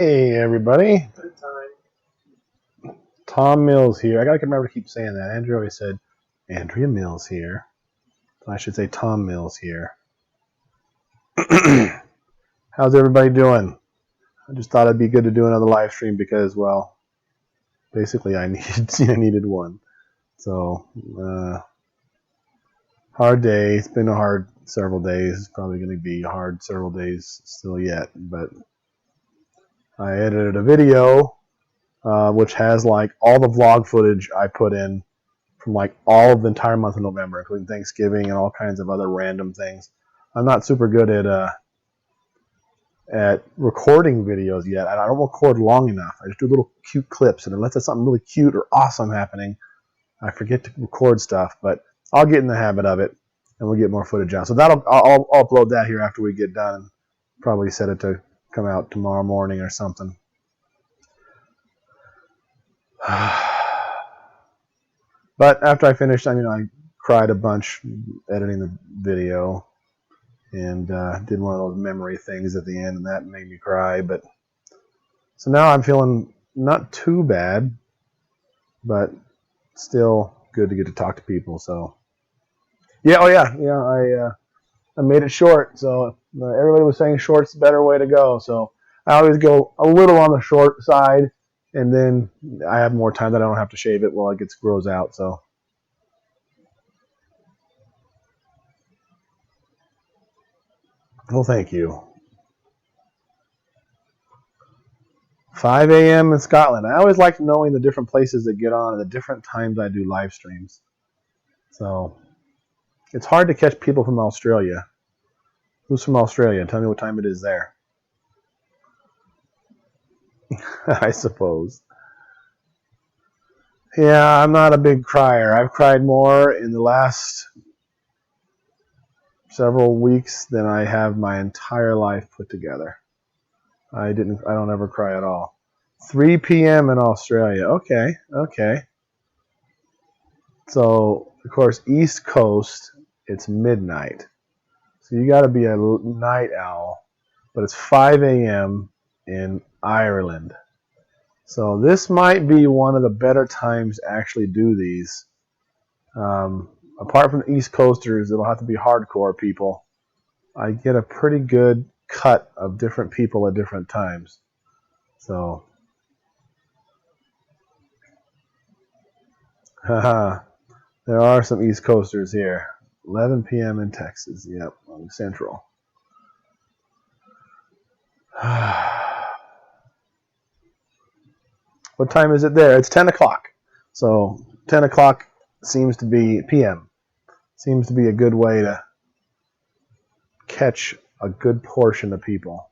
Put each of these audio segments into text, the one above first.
Hey everybody, Tom Mills here. I gotta remember to keep saying that. Andrew always said Andrea Mills here. So I should say Tom Mills here. How's everybody doing? I just thought it'd be good to do another live stream because, well, basically I needed one. So hard day. It's been a hard several days. It's probably going to be hard several days still yet. But I edited a video which has like all the vlog footage I put in from like all of the entire month of November, including Thanksgiving and all kinds of other random things. I'm not super good at recording videos yet. I don't record long enough. I just do little cute clips, and unless there's something really cute or awesome happening, I forget to record stuff. But I'll get in the habit of it, and we'll get more footage out. So I'll upload that here after we get done, and probably set it to come out tomorrow morning or something. But after I finished, I cried a bunch editing the video and did one of those memory things at the end, and that made me cry. But so now I'm feeling not too bad, but still good to get to talk to people. So yeah, I made it short. So everybody was saying short's the better way to go. So I always go a little on the short side, and then I have more time that I don't have to shave it while it grows out. So. Well, thank you. 5 a.m. in Scotland. I always like knowing the different places that get on at the different times I do live streams. So it's hard to catch people from Australia. Who's from Australia? Tell me what time it is there. I suppose. Yeah, I'm not a big crier. I've cried more in the last several weeks than I have my entire life put together. I don't ever cry at all. 3 p.m. in Australia. Okay. So, of course, East Coast, it's midnight. So you got to be a night owl. But it's 5 a.m. in Ireland. So this might be one of the better times to actually do these. Apart from the East Coasters, it'll have to be hardcore people. I get a pretty good cut of different people at different times. So, haha. There are some East Coasters here. 11 p.m. in Texas. Yep, on Central. What time is it there? It's 10 o'clock. So 10 o'clock seems to be p.m. Seems to be a good way to catch a good portion of people.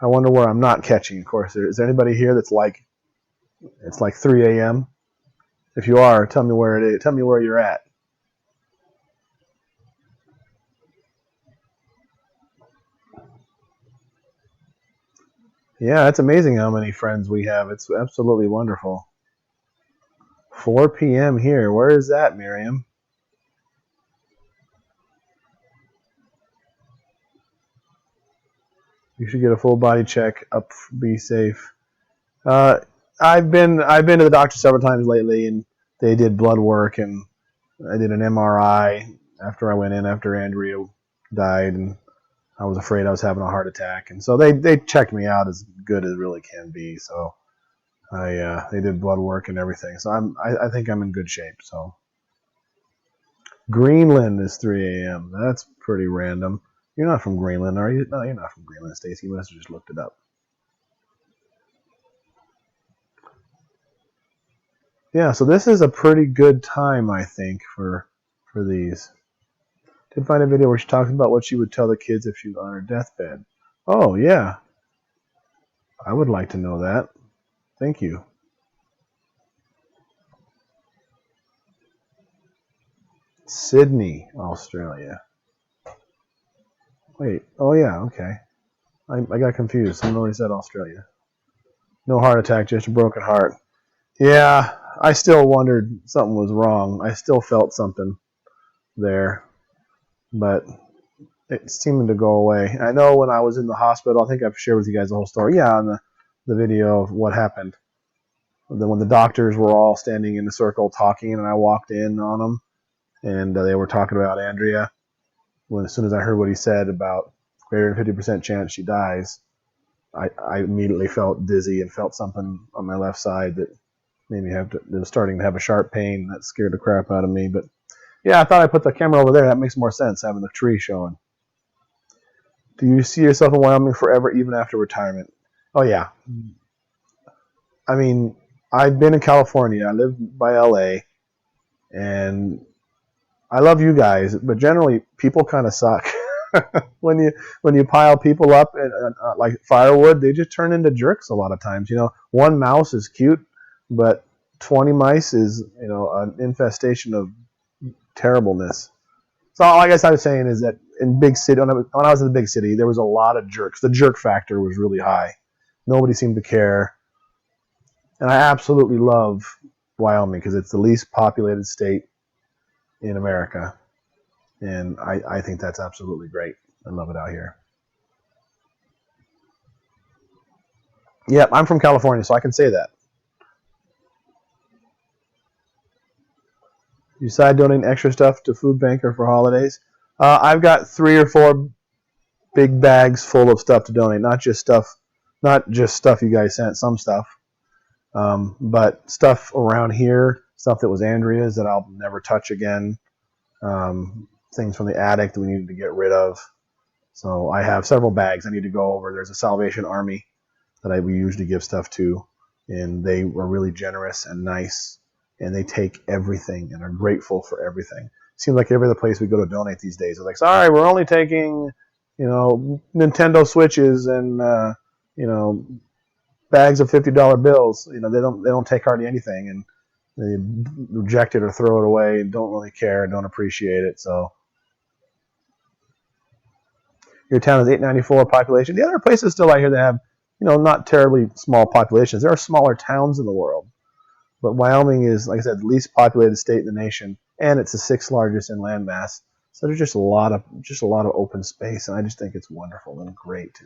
I wonder where I'm not catching. Of course, is there anybody here that's like it's like 3 a.m.? If you are, tell me where it is. Tell me where you're at. Yeah, it's amazing how many friends we have. It's absolutely wonderful. 4 p.m. here. Where is that, Miriam? You should get a full body check up. Be safe. I've been to the doctor several times lately, and they did blood work, and I did an MRI after I went in after Andrea died, and I was afraid I was having a heart attack, and so they checked me out as good as it really can be. So they did blood work and everything. So I think I'm in good shape. So Greenland is 3 a.m. That's pretty random. You're not from Greenland, are you? No, you're not from Greenland, Stacy. You must have just looked it up. Yeah, so this is a pretty good time, I think, for these. Did find a video where she talks about what she would tell the kids if she was on her deathbed. Oh, yeah. I would like to know that. Thank you. Sydney, Australia. Wait. Oh, yeah, okay. I got confused. Someone already said Australia. No heart attack, just a broken heart. Yeah, I still wondered something was wrong. I still felt something there. But it seemed to go away. I know when I was in the hospital, I think I've shared with you guys the whole story. Yeah, on the video of what happened. When the doctors were all standing in a circle talking, and I walked in on them, and they were talking about Andrea. As soon as I heard what he said about greater than 50% chance she dies, I immediately felt dizzy and felt something on my left side that made me it was starting to have a sharp pain. That scared the crap out of me. But yeah, I thought I put the camera over there. That makes more sense, having the tree showing. Do you see yourself in Wyoming forever, even after retirement? Oh, yeah. I mean, I've been in California. I live by LA, and I love you guys, but generally people kind of suck. when you pile people up like firewood, they just turn into jerks a lot of times. One mouse is cute, but 20 mice is an infestation of terribleness. So all I guess I was saying is that in big city, when I was in the big city, there was a lot of jerks. The jerk factor was really high. Nobody seemed to care. And I absolutely love Wyoming because it's the least populated state in America. And I think that's absolutely great. I love it out here. Yeah, I'm from California, so I can say that. You decide donating extra stuff to food bank or for holidays? I've got 3 or 4 big bags full of stuff to donate. Not just stuff you guys sent. Some stuff, but stuff around here. Stuff that was Andrea's that I'll never touch again. Things from the attic that we needed to get rid of. So I have several bags I need to go over. There's a Salvation Army that we usually give stuff to, and they were really generous and nice, and they take everything and are grateful for everything. Seems like every other place we go to donate these days, they're like, sorry, we're only taking, Nintendo Switches and, bags of $50 bills. They don't take hardly anything, and they reject it or throw it away and don't really care and don't appreciate it. So your town is 894 population. The other places still out here that have, not terribly small populations. There are smaller towns in the world, but Wyoming is, like I said, the least populated state in the nation, and it's the 6th largest in land mass. So there's just a lot of open space, and I just think it's wonderful and great.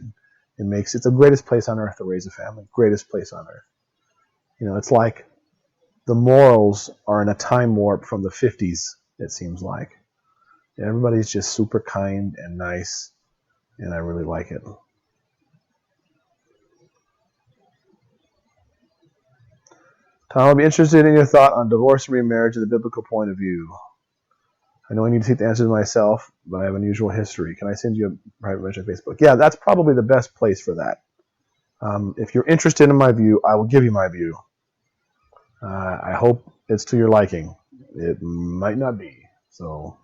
And it's the greatest place on earth to raise a family. Greatest place on earth. It's like the morals are in a time warp from the 50s. It seems like everybody's just super kind and nice, and I really like it. Tom, I'll be interested in your thought on divorce and remarriage in the biblical point of view. I know I need to seek the answers myself, but I have an unusual history. Can I send you a private message on Facebook? Yeah, that's probably the best place for that. If you're interested in my view, I will give you my view. I hope it's to your liking. It might not be, so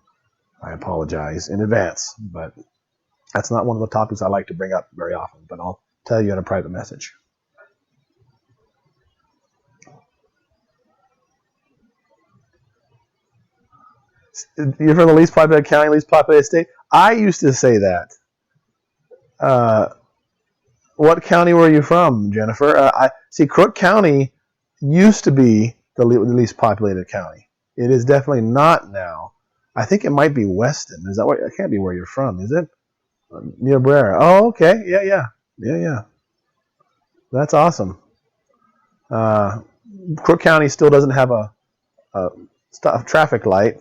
I apologize in advance, but that's not one of the topics I like to bring up very often, but I'll tell you in a private message. You're from the least populated county, least populated state? I used to say that. What county were you from, Jennifer? Crook County used to be the least populated county. It is definitely not now. I think it might be Weston. Is that where? It can't be where you're from, is it? Near Brera. Oh, okay. Yeah. That's awesome. Crook County still doesn't have a traffic light,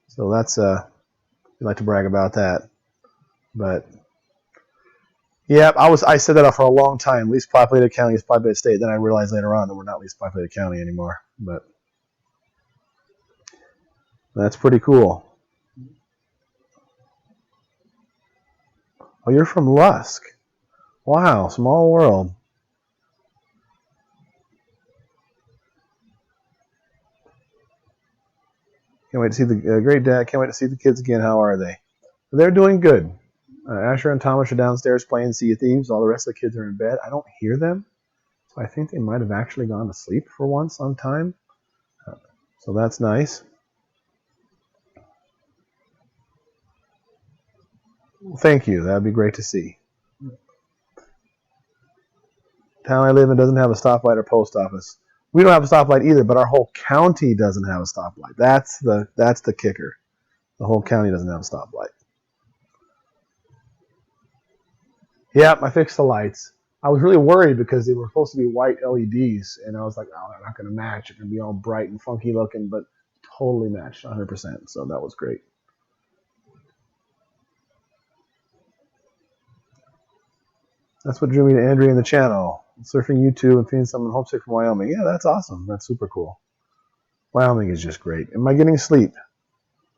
so that's we like to brag about that. But yeah, I said that for a long time. Least populated county, least populated state. Then I realized later on that we're not least populated county anymore. But that's pretty cool. Oh, you're from Lusk. Wow, small world. Can't wait to see the great dad. Can't wait to see the kids again. How are they? They're doing good. Asher and Thomas are downstairs playing Sea of Thieves. All the rest of the kids are in bed. I don't hear them, so I think they might have actually gone to sleep for once on time. So that's nice. Well, thank you. That'd be great to see. The town I live in doesn't have a stoplight or post office. We don't have a stoplight either, but our whole county doesn't have a stoplight. That's the kicker. The whole county doesn't have a stoplight. Yeah, I fixed the lights. I was really worried because they were supposed to be white LEDs, and I was like, oh, they're not going to match. It's going to be all bright and funky looking, but totally matched 100%. So that was great. That's what drew me to Andrea and the channel. Surfing YouTube and feeding someone homesick from Wyoming. Yeah, that's awesome. That's super cool. Wyoming is just great. Am I getting sleep?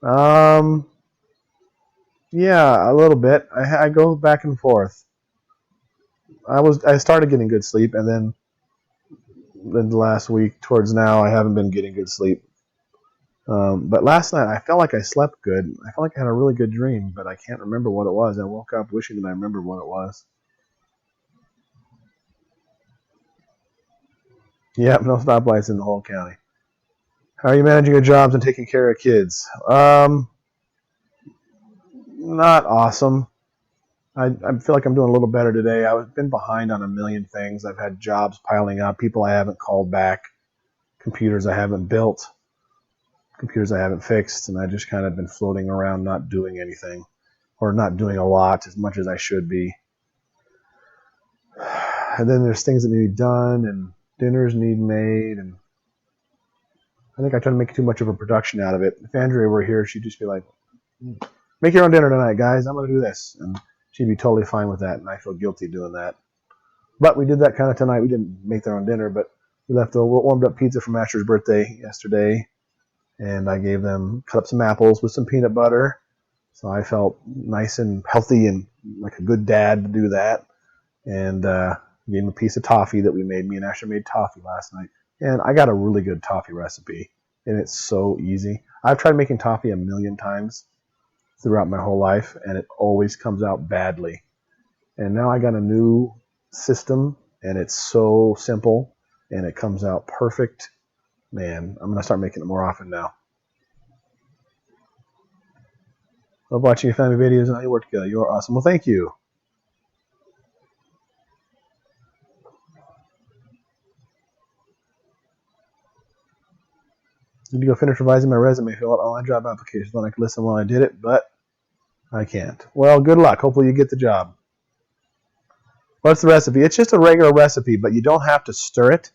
Um, yeah, a little bit. I go back and forth. I started getting good sleep, and then the last week towards now, I haven't been getting good sleep. But last night, I felt like I slept good. I felt like I had a really good dream, but I can't remember what it was. I woke up wishing that I remembered what it was. Yeah, no stoplights in the whole county. How are you managing your jobs and taking care of kids? Not awesome. I feel like I'm doing a little better today. I've been behind on a million things. I've had jobs piling up, people I haven't called back, computers I haven't built, computers I haven't fixed, and I just kind of been floating around not doing anything or not doing a lot as much as I should be. And then there's things that need to be done and dinners need made, and I think I try to make too much of a production out of it. If Andrea were here, she'd just be like, make your own dinner tonight, guys. I'm going to do this. And she'd be totally fine with that, and I feel guilty doing that. But we did that kind of tonight. We didn't make their own dinner, but we left a warmed up pizza from Asher's birthday yesterday, and I gave them, cut up some apples with some peanut butter. So I felt nice and healthy and like a good dad to do that. And gave him a piece of toffee that we made. Me and Asher made toffee last night. And I got a really good toffee recipe, and it's so easy. I've tried making toffee a million times throughout my whole life, and it always comes out badly. And now I got a new system, and it's so simple, and it comes out perfect. Man, I'm going to start making it more often now. Love watching your family videos and how you work together. You are awesome. Well, thank you. Need to go finish revising my resume, fill out online job applications. Then I could listen while I did it, but I can't. Well, good luck. Hopefully you get the job. What's the recipe? It's just a regular recipe, but you don't have to stir it.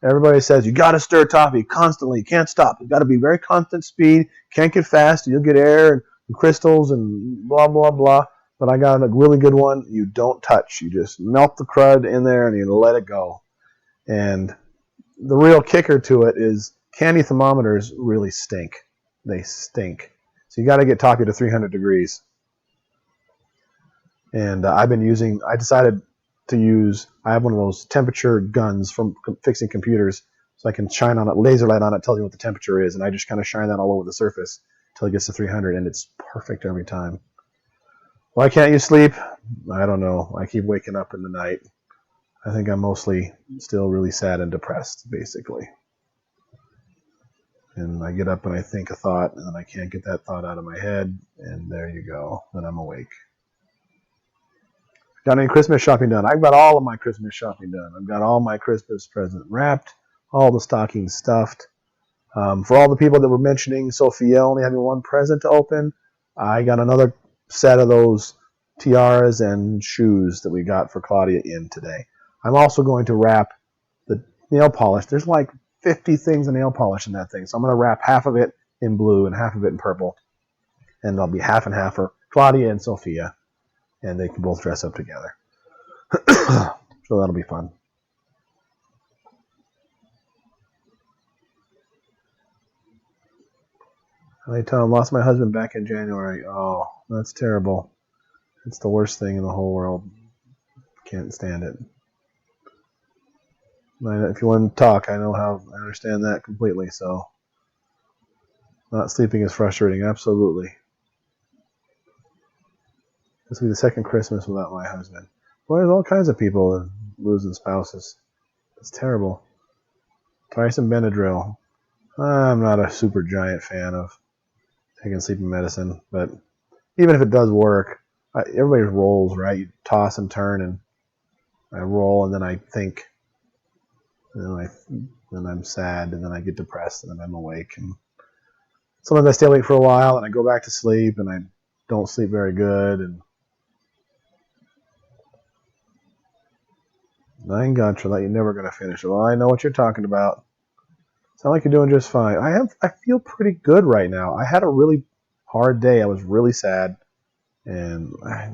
Everybody says you got to stir toffee constantly. You can't stop. You've got to be very constant speed. Can't get fast. You'll get air and crystals and blah, blah, blah. But I got a really good one. You don't touch. You just melt the crud in there and you let it go. And the real kicker to it is candy thermometers really stink. They stink. So you got to get toffee to 300 degrees. And I decided to use, I have one of those temperature guns from fixing computers, so I can shine on it, laser light on it, tells you what the temperature is, and I just kind of shine that all over the surface until it gets to 300, and it's perfect every time. Why can't you sleep? I don't know. I keep waking up in the night. I think I'm mostly still really sad and depressed, basically. And I get up and I think a thought, and then I can't get that thought out of my head, and there you go. Then I'm awake. Got any Christmas shopping done? I've got all of my Christmas shopping done. I've got all my Christmas present wrapped, all the stockings stuffed. For all the people that were mentioning Sophia only having one present to open, I got another set of those tiaras and shoes that we got for Claudia in today. I'm also going to wrap the nail polish. There's like 50 things of nail polish in that thing. So I'm going to wrap half of it in blue and half of it in purple. And there'll be half and half for Claudia and Sophia. And they can both dress up together. So that'll be fun. I tell him, lost my husband back in January. Oh, that's terrible. It's the worst thing in the whole world. Can't stand it. If you want to talk, I understand that completely. So, not sleeping is frustrating. Absolutely. This will be the second Christmas without my husband. Well, there's all kinds of people losing spouses. It's terrible. Try some Benadryl. I'm not a super giant fan of taking sleeping medicine, but even if it does work, everybody rolls, right? You toss and turn, and I roll, and then I think, and then I'm sad, and then I get depressed, and then I'm awake. And sometimes I stay awake for a while, and I go back to sleep, and I don't sleep very good, and 9 gotcha. That you're never going to finish it. Well, I know what you're talking about. Sound like you're doing just fine. I feel pretty good right now. I had a really hard day. I was really sad, and I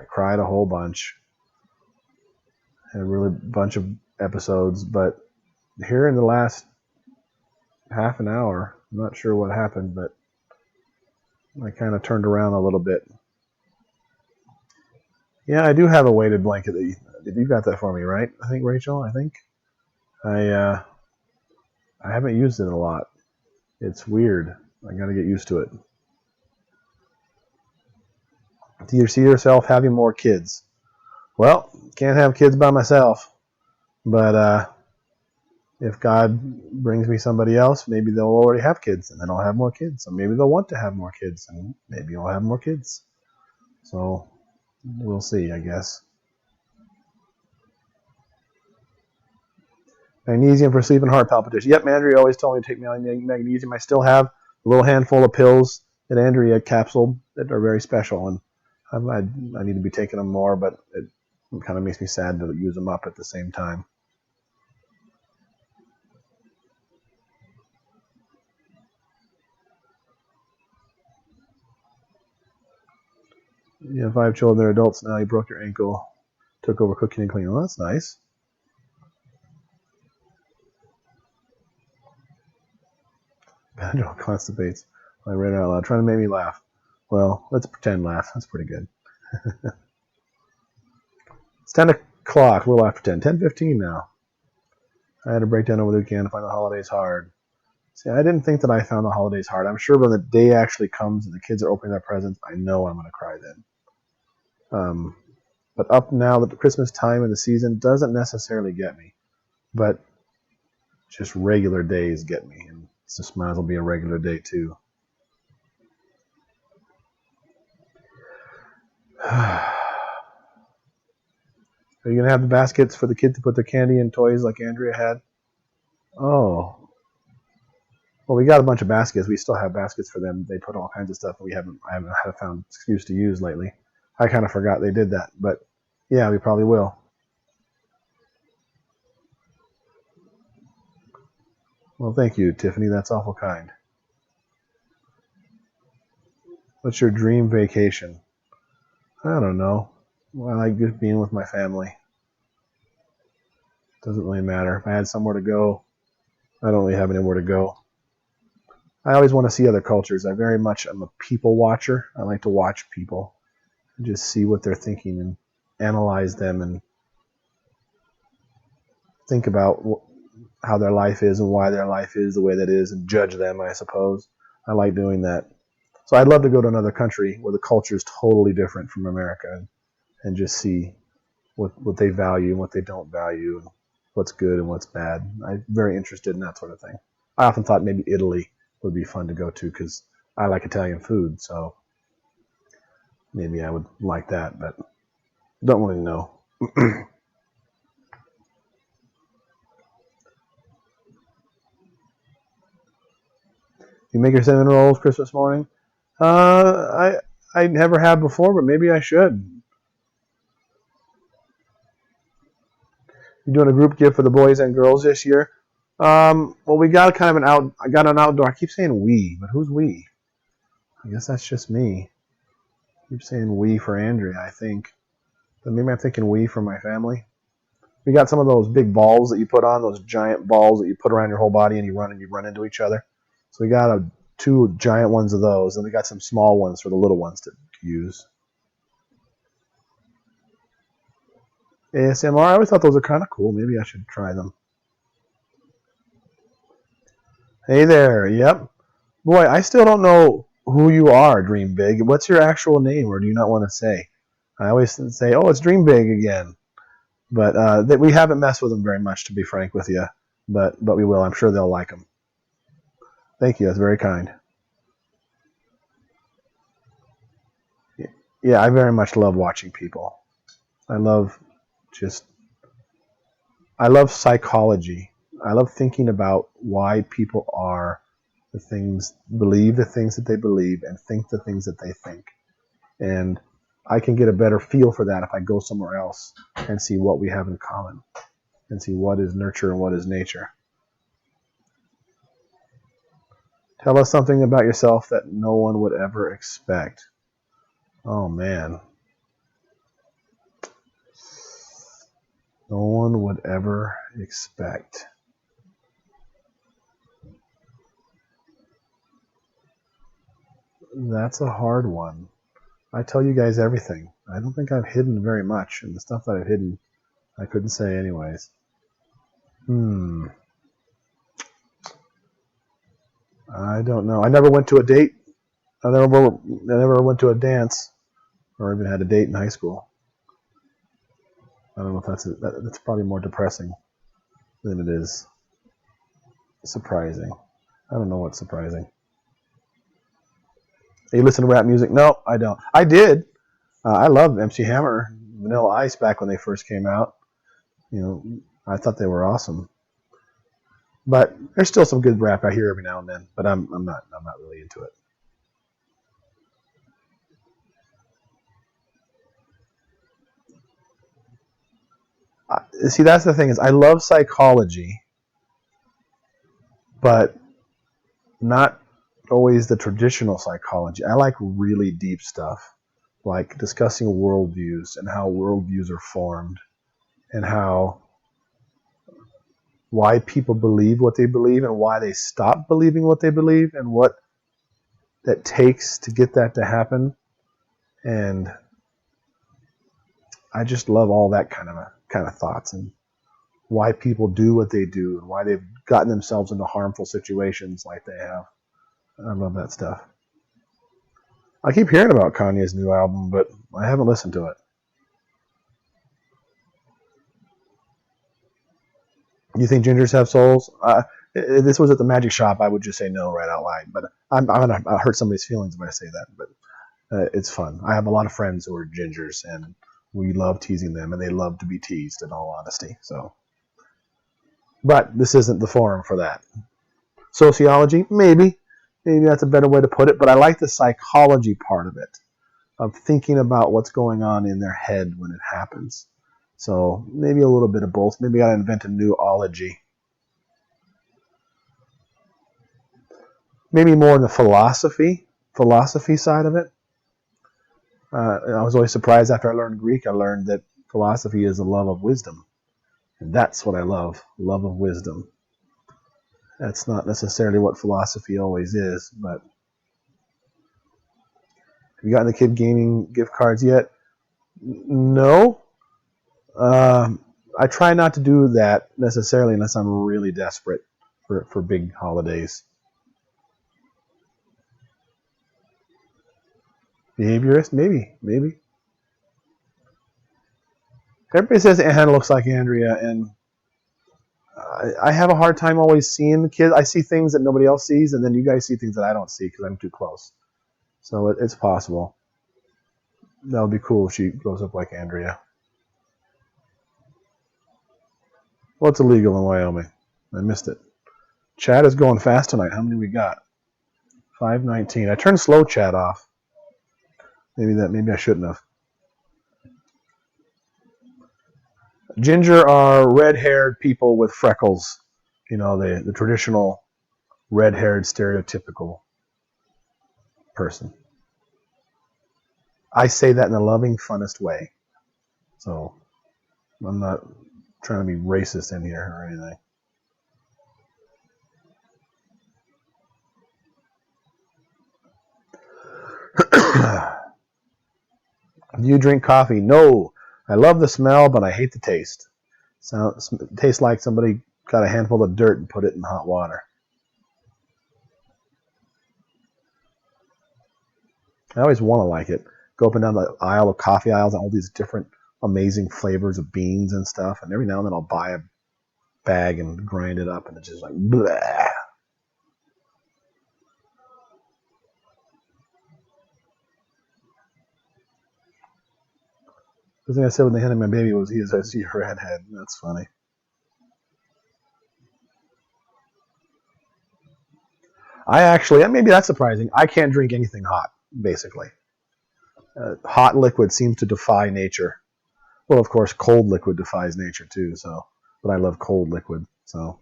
cried a whole bunch. Had a really bunch of episodes, but here in the last half an hour, I'm not sure what happened, but I kind of turned around a little bit. Yeah, I do have a weighted blanket. You got that for me, right? I think, Rachel. I haven't used it a lot. It's weird. I got to get used to it. Do you see yourself having more kids? Well, can't have kids by myself, but if God brings me somebody else, maybe they'll already have kids, and then I'll have more kids. So maybe they'll want to have more kids, and maybe I'll have more kids. So we'll see, I guess. Magnesium for sleep and heart palpitation. Yep, Andrea always told me to take magnesium. I still have a little handful of pills that Andrea capsuled that are very special, and I need to be taking them more, but it kind of makes me sad to use them up at the same time. You have 5 children, they're adults now. You broke your ankle, took over cooking and cleaning. Well, that's nice. Benadryl constipates. I read it out loud, trying to make me laugh. Well, let's pretend laugh. That's pretty good. It's 10 o'clock, a little after 10. 10:15 now. I had a breakdown over the weekend. I find the holidays hard. See, I didn't think that I found the holidays hard. I'm sure when the day actually comes and the kids are opening their presents, I know I'm going to cry then. But up now that the Christmas time and the season doesn't necessarily get me. But just regular days get me. And this might as well be a regular day too. Are you going to have the baskets for the kids to put their candy and toys like Andrea had? Oh. Well, we got a bunch of baskets. We still have baskets for them. They put all kinds of stuff. I haven't had found an excuse to use lately. I kind of forgot they did that. But yeah, we probably will. Well, thank you, Tiffany. That's awful kind. What's your dream vacation? I don't know. Well, I like just being with my family. Doesn't really matter. If I had somewhere to go, I don't really have anywhere to go. I always want to see other cultures. I very much am a people watcher. I like to watch people and just see what they're thinking and analyze them and think about how their life is and why their life is the way that is and judge them, I suppose. I like doing that. So I'd love to go to another country where the culture is totally different from America and just see what they value and what they don't value and what's good and what's bad. I'm very interested in that sort of thing. I often thought maybe Italy would be fun to go to because I like Italian food, so maybe I would like that, but don't really know. You make your cinnamon rolls Christmas morning? I never have before, but maybe I should. You doing a group gift for the boys and girls this year? Well, we got kind of I got an outdoor. I keep saying we, but who's we? I guess that's just me. I keep saying we for Andrea, I think. But maybe I'm thinking we for my family. We got some of those big balls that you put on, those giant balls that you put around your whole body and you run into each other. So we got 2 giant ones of those, and we got some small ones for the little ones to use. ASMR, I always thought those were kind of cool. Maybe I should try them. Hey there, yep. Boy, I still don't know who you are, Dream Big. What's your actual name, or do you not want to say? I always say, oh, it's Dream Big again. But we haven't messed with them very much, to be frank with you. But we will. I'm sure they'll like them. Thank you. That's very kind. Yeah, I very much love watching people. I love psychology. I love thinking about why people are believe the things that they believe and think the things that they think. And I can get a better feel for that if I go somewhere else and see what we have in common. and see what is nurture and what is nature. Tell us something about yourself that no one would ever expect. Oh, man. No one would ever expect. That's a hard one. I tell you guys everything. I don't think I've hidden very much, and the stuff that I've hidden, I couldn't say anyways. I don't know. I never went to a date. I never went to a dance, or even had a date in high school. I don't know if that's probably more depressing than it is surprising. I don't know what's surprising. You listen to rap music? No, I don't. I did. I loved MC Hammer, Vanilla Ice back when they first came out. You know, I thought they were awesome. But there's still some good rap I hear every now and then. But I'm not really into it. See, that's the thing is I love psychology, but not always the traditional psychology. I like really deep stuff, like discussing worldviews and how worldviews are formed and why people believe what they believe and why they stop believing what they believe and what that takes to get that to happen. And I just love all that kind of thoughts and why people do what they do and why they've gotten themselves into harmful situations like they have. I love that stuff. I keep hearing about Kanye's new album, but I haven't listened to it. You think gingers have souls? If this was at the magic shop, I would just say no right out loud. But I'm going to hurt somebody's feelings if I say that. But it's fun. I have a lot of friends who are gingers, and we love teasing them, and they love to be teased, in all honesty. So, but this isn't the forum for that. Sociology, maybe that's a better way to put it. But I like the psychology part of it, of thinking about what's going on in their head when it happens. So maybe a little bit of both. Maybe I invent a new ology. Maybe more in the philosophy side of it. I was always surprised after I learned Greek. I learned that philosophy is the love of wisdom. And that's what I love of wisdom. That's not necessarily what philosophy always is, but have you gotten the kid gaming gift cards yet? No. I try not to do that necessarily unless I'm really desperate for big holidays. Behaviorist? Maybe. Everybody says Anna looks like Andrea, and I have a hard time always seeing the kids. I see things that nobody else sees, and then you guys see things that I don't see because I'm too close. So it's possible. That would be cool if she grows up like Andrea. What's illegal in Wyoming? I missed it. Chat is going fast tonight. How many we got? 5:19. I turned slow chat off. Maybe I shouldn't have. Ginger are red-haired people with freckles. You know, the traditional red-haired stereotypical person. I say that in a loving, funnest way. So I'm not trying to be racist in here or anything. Do you drink coffee? No. I love the smell, but I hate the taste. It tastes like somebody got a handful of dirt and put it in hot water. I always want to like it. Go up and down the aisle of coffee aisles and all these different amazing flavors of beans and stuff. And every now and then I'll buy a bag and grind it up, and it's just like, blah. The thing I said when they handed my baby was, I see her redhead. That's funny. Maybe that's surprising. I can't drink anything hot, basically. Hot liquid seems to defy nature. Well, of course, cold liquid defies nature too. So, but I love cold liquid. So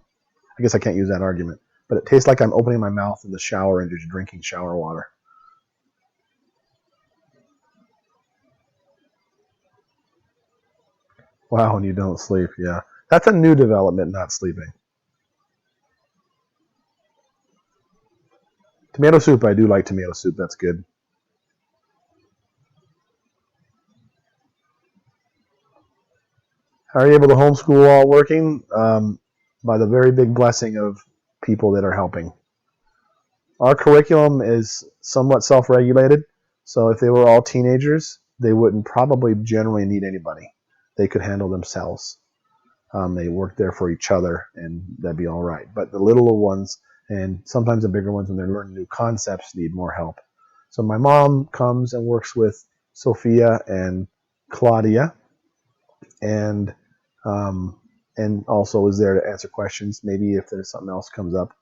I guess I can't use that argument. But it tastes like I'm opening my mouth in the shower and just drinking shower water. Wow, and you don't sleep. Yeah. That's a new development, not sleeping. Tomato soup, I do like tomato soup. That's good. How are you able to homeschool while working? By the very big blessing of people that are helping. Our curriculum is somewhat self-regulated, so if they were all teenagers, they wouldn't probably generally need anybody. They could handle themselves. They work there for each other, and that'd be all right. But the littler ones, and sometimes the bigger ones, when they're learning new concepts, need more help. So my mom comes and works with Sophia and Claudia, and um, and also is there to answer questions, maybe if there's something else comes up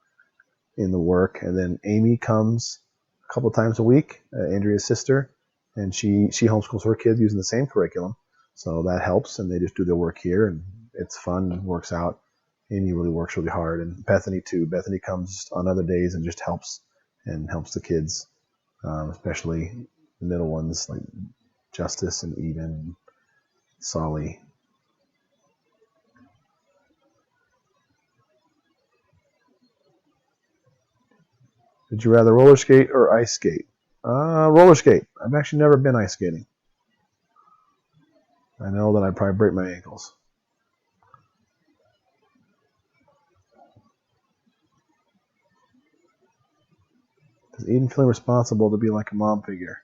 in the work. And then Amy comes a couple times a week, Andrea's sister, and she homeschools her kids using the same curriculum, so that helps. And they just do their work here, and it's fun and works out. Amy really works really hard, and Bethany too. Bethany comes on other days and just helps the kids, especially the middle ones like Justus and Eden and Solly. Did you rather roller skate or ice skate? Roller skate. I've actually never been ice skating. I know that I'd probably break my ankles. Does Eden feel responsible to be like a mom figure?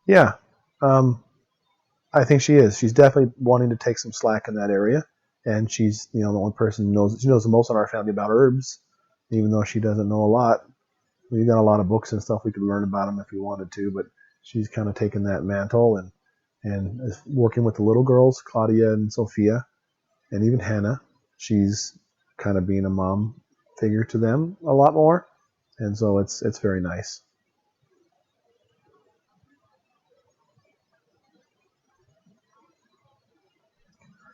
Yeah, I think she is. She's definitely wanting to take some slack in that area, and she's the only person who knows. She knows the most in our family about herbs, even though she doesn't know a lot. We got a lot of books and stuff we could learn about them if we wanted to, but she's kind of taken that mantle and is working with the little girls, Claudia and Sophia, and even Hannah. She's kind of being a mom figure to them a lot more, and so it's very nice.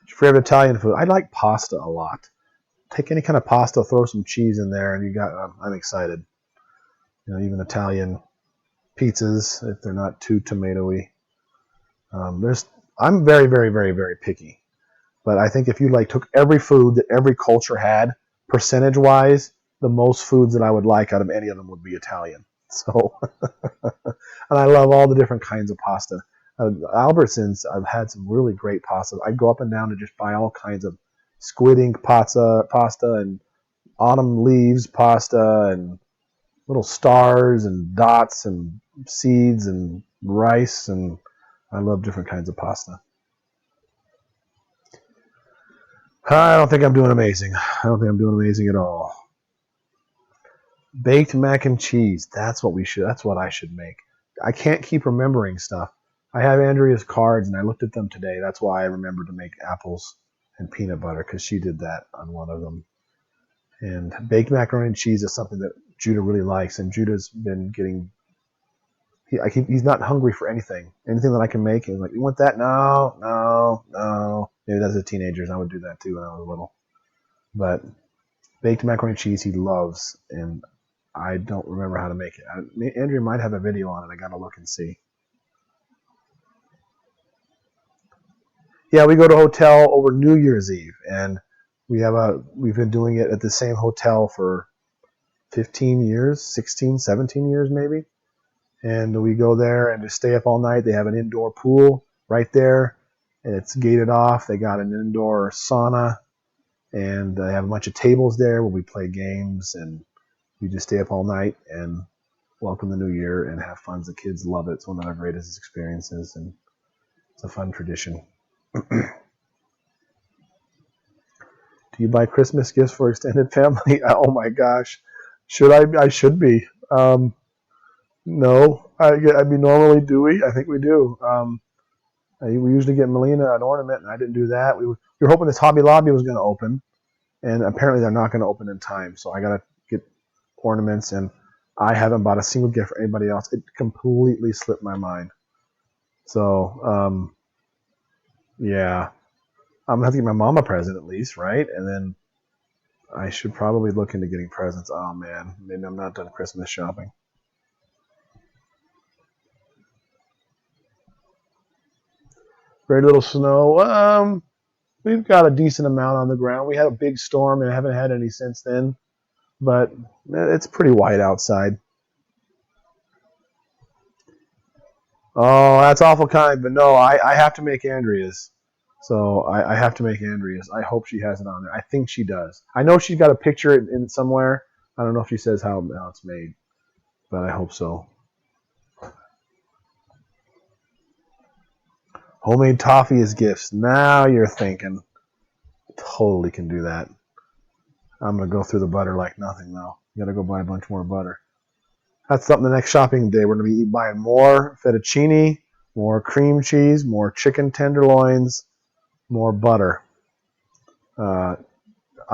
Favorite Italian food? I like pasta a lot. Take any kind of pasta, throw some cheese in there, and you got. I'm excited. Even Italian pizzas if they're not too tomatoey. There's. I'm very, very, very, very picky. But I think if you took every food that every culture had, percentage wise, the most foods that I would like out of any of them would be Italian. So, and I love all the different kinds of pasta. Albertsons, I've had some really great pasta. I go up and down to just buy all kinds of squid ink pasta and autumn leaves pasta and little stars and dots and seeds and rice, and I love different kinds of pasta. I don't think I'm doing amazing. I don't think I'm doing amazing at all. Baked mac and cheese. That's what I should make. I can't keep remembering stuff. I have Andrea's cards, and I looked at them today. That's why I remembered to make apples and peanut butter, because she did that on one of them. And baked macaroni and cheese is something that Judah really likes, and Judah's been getting. He's not hungry for anything. Anything that I can make, he's like, "You want that? No, no, no." Maybe that's the teenagers. I would do that too when I was little. But baked macaroni and cheese he loves, and I don't remember how to make it. Andrea might have a video on it. I gotta look and see. Yeah, we go to a hotel over New Year's Eve, and we've been doing it at the same hotel for 15 years, 16, 17 years maybe. And we go there and just stay up all night. They have an indoor pool right there, and it's gated off. They got an indoor sauna, and they have a bunch of tables there where we play games, and we just stay up all night and welcome the new year and have fun. The kids love it. It's one of our greatest experiences, and it's a fun tradition. Do you buy Christmas gifts for extended family? Oh my gosh, should I? I should be. No, I mean, normally do we? I think we do. We usually get Melina an ornament, and I didn't do that. We were hoping this Hobby Lobby was going to open, and apparently they're not going to open in time. So I got to get ornaments, and I haven't bought a single gift for anybody else. It completely slipped my mind. So, yeah. I'm gonna have to get my mom a present at least, right? And then I should probably look into getting presents. Oh man, maybe I'm not done Christmas shopping. Very little snow. We've got a decent amount on the ground. We had a big storm and I haven't had any since then, but it's pretty white outside. Oh, that's awful kind, but no, I have to make Andrea's. So I have to make Andrea's. I hope she has it on there. I think she does. I know she's got a picture in somewhere. I don't know if she says how it's made, but I hope so. Homemade toffee as gifts. Now you're thinking. Totally can do that. I'm going to go through the butter like nothing, though. You got to go buy a bunch more butter. That's something the next shopping day. We're going to be buying more fettuccine, more cream cheese, more chicken tenderloins, more butter. I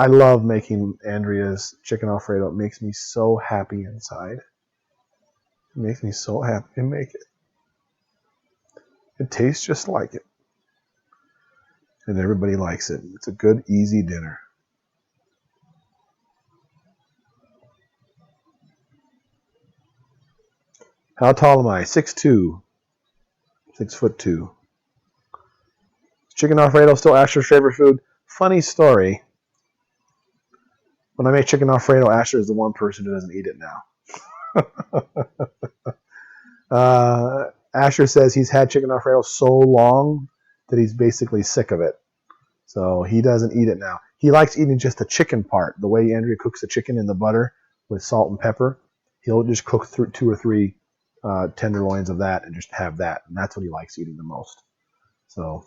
love making Andrea's chicken Alfredo. It makes me so happy inside. It makes me so happy to make it. It tastes just like it. And everybody likes it. It's a good, easy dinner. How tall am I? 6'2". 6'2". Chicken Alfredo still Asher's favorite food. Funny story. When I make chicken Alfredo, Asher is the one person who doesn't eat it now. Asher says he's had chicken Alfredo so long that he's basically sick of it. So he doesn't eat it now. He likes eating just the chicken part, the way Andrea cooks the chicken in the butter with salt and pepper. He'll just cook through 2 or 3 tenderloins of that and just have that. And that's what he likes eating the most. So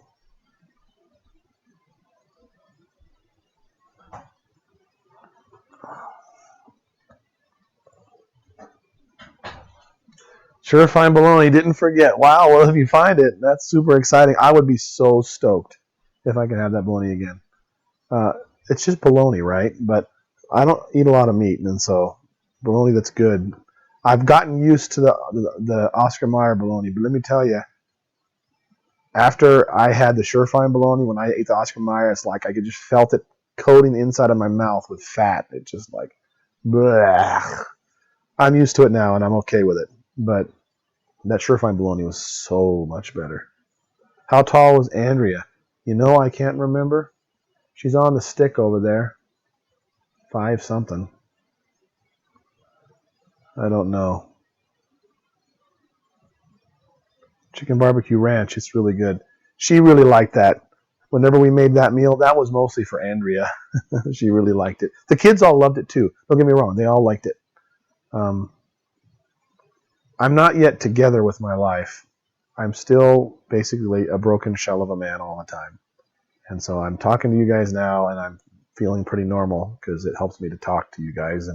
sure, fine bologna. Didn't forget. Wow. Well, if you find it, that's super exciting. I would be so stoked if I could have that bologna again. It's just bologna, right? But I don't eat a lot of meat, and so bologna that's good. I've gotten used to the Oscar Mayer bologna, but let me tell you, after I had the Surefine bologna, when I ate the Oscar Mayer, it's like I could just felt it coating the inside of my mouth with fat. It's just like, bleh. I'm used to it now, and I'm okay with it. But that Surefine bologna was so much better. How tall was Andrea? You know, I can't remember. She's on the stick over there. 5 something. I don't know. Chicken barbecue ranch. It's really good. She really liked that. Whenever we made that meal, that was mostly for Andrea. She really liked it. The kids all loved it too. Don't get me wrong. They all liked it. I'm not yet together with my life. I'm still basically a broken shell of a man all the time. And so I'm talking to you guys now, and I'm feeling pretty normal because it helps me to talk to you guys.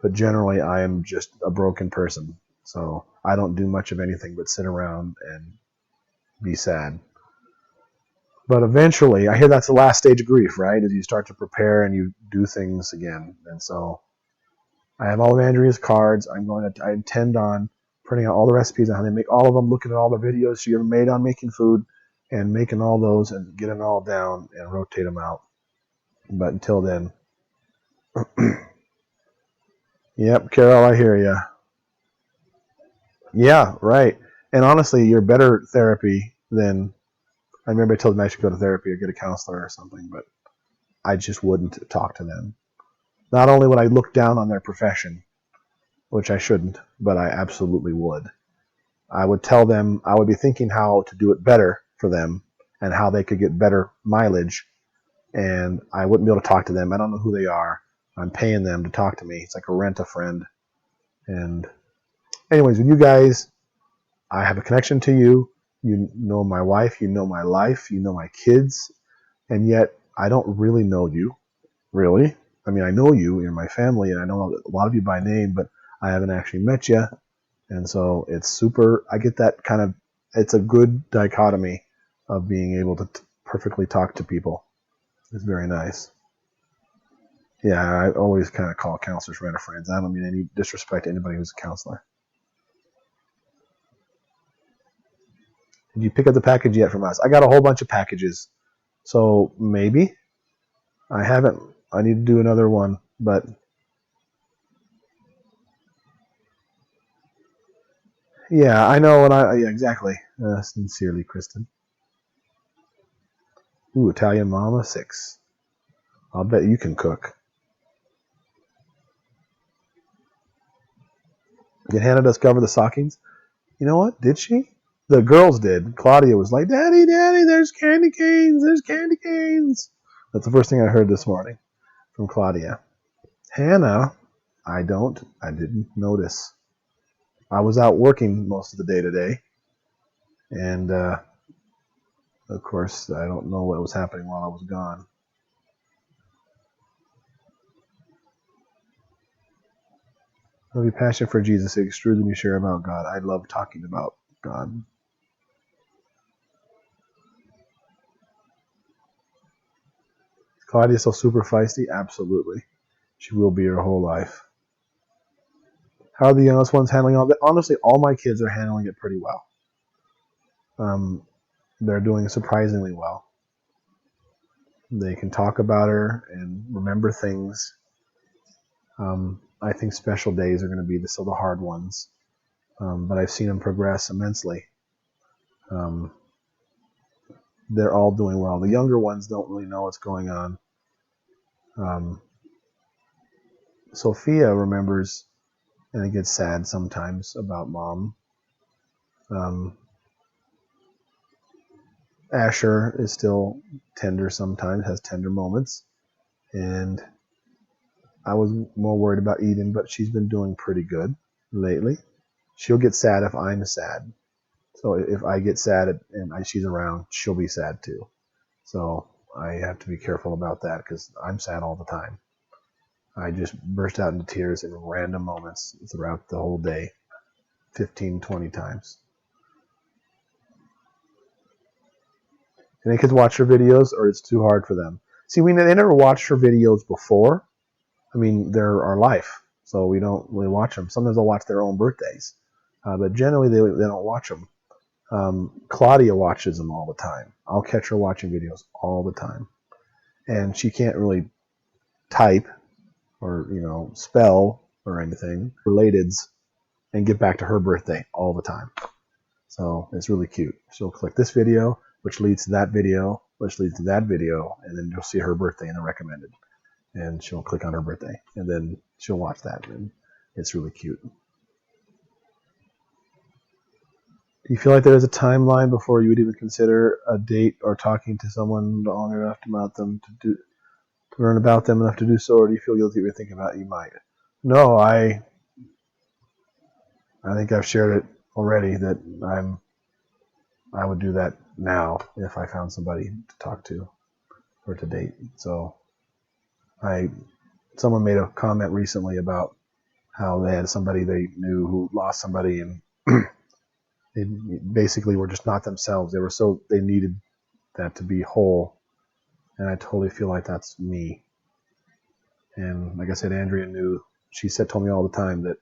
But generally, I am just a broken person. So I don't do much of anything but sit around and be sad. But eventually, I hear that's the last stage of grief, right? As you start to prepare and you do things again. And so I have all of Andrea's cards. I intend on printing out all the recipes on how they make all of them, looking at all the videos she ever made on making food, and making all those and getting it all down and rotate them out. But until then, yep, Carol, I hear you. Yeah, right. And honestly, you're better therapy than I remember I told them I should go to therapy or get a counselor or something, but I just wouldn't talk to them. Not only would I look down on their profession, which I shouldn't, but I absolutely would. I would tell them, I would be thinking how to do it better for them and how they could get better mileage, and I wouldn't be able to talk to them. I don't know who they are. I'm paying them to talk to me. It's like a rent-a-friend. And anyways, with you guys, I have a connection to you. You know my wife. You know my life. You know my kids. And yet, I don't really know you, really. I mean, I know you. You're my family, and I know a lot of you by name, but I haven't actually met you. And so it's super, I get that kind of, it's a good dichotomy of being able to perfectly talk to people. It's very nice. Yeah, I always kind of call counselors rent-a-friends. I don't mean any disrespect to anybody who's a counselor. Did you pick up the package yet from us? I got a whole bunch of packages. So maybe. I haven't. I need to do another one, but yeah, I know. Yeah, exactly. Sincerely, Kristen. Ooh, Italian Mama 6. I'll bet you can cook. Did Hannah discover the stockings? You know what? Did she? The girls did. Claudia was like, Daddy, Daddy, there's candy canes. There's candy canes. That's the first thing I heard this morning from Claudia. Hannah, I didn't notice. I was out working most of the day today. And, of course, I don't know what was happening while I was gone. Love your passion for Jesus is true than you share about God. I love talking about God. Is Claudia so super feisty? Absolutely. She will be her whole life. How are the youngest ones handling all that? Honestly, all my kids are handling it pretty well. They're doing surprisingly well. They can talk about her and remember things. I think special days are going to be still the hard ones. But I've seen them progress immensely. They're all doing well. The younger ones don't really know what's going on. Sophia remembers and it gets sad sometimes about Mom. Asher is still tender sometimes, has tender moments. And I was more worried about Eden, but she's been doing pretty good lately. She'll get sad if I'm sad. So if I get sad and she's around, she'll be sad too. So I have to be careful about that because I'm sad all the time. I just burst out into tears in random moments throughout the whole day, 15, 20 times. And they kids watch her videos or it's too hard for them. See, they never watched her videos before. I mean, they're our life, so we don't really watch them. Sometimes they'll watch their own birthdays, but generally they don't watch them. Claudia watches them all the time. I'll catch her watching videos all the time. And she can't really type or, spell or anything relateds and get back to her birthday all the time. So it's really cute. She'll click this video, which leads to that video, which leads to that video, and then you'll see her birthday in the recommended. And she'll click on her birthday, and then she'll watch that, and it's really cute. Do you feel like there is a timeline before you would even consider a date or talking to someone long enough about them to learn about them enough to do so, or do you feel guilty when thinking about it, you might? No, I think I've shared it already that I would do that now if I found somebody to talk to or to date. So someone made a comment recently about how they had somebody they knew who lost somebody and they basically were just not themselves. They needed that to be whole. And I totally feel like that's me. And like I said, Andrea knew, told me all the time that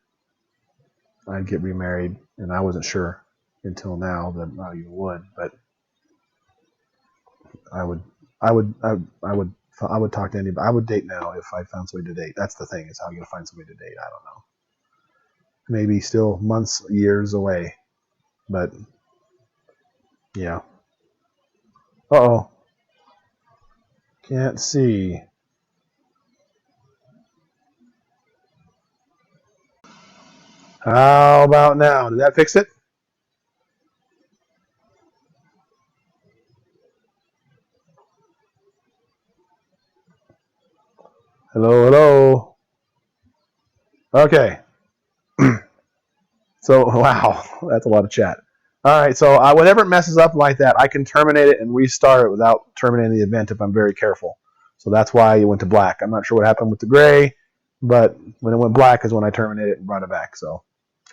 I'd get remarried, and I wasn't sure until now that I even would, but I would talk to anybody. I would date now if I found somebody to date. That's the thing, is how you're going to find somebody to date. I don't know. Maybe still months, years away, but yeah. Uh-oh. Can't see. How about now? Did that fix it? Hello, hello. Okay. So, wow, that's a lot of chat. All right, so whenever it messes up like that, I can terminate it and restart it without terminating the event if I'm very careful. So that's why it went to black. I'm not sure what happened with the gray, but when it went black is when I terminated it and brought it back. So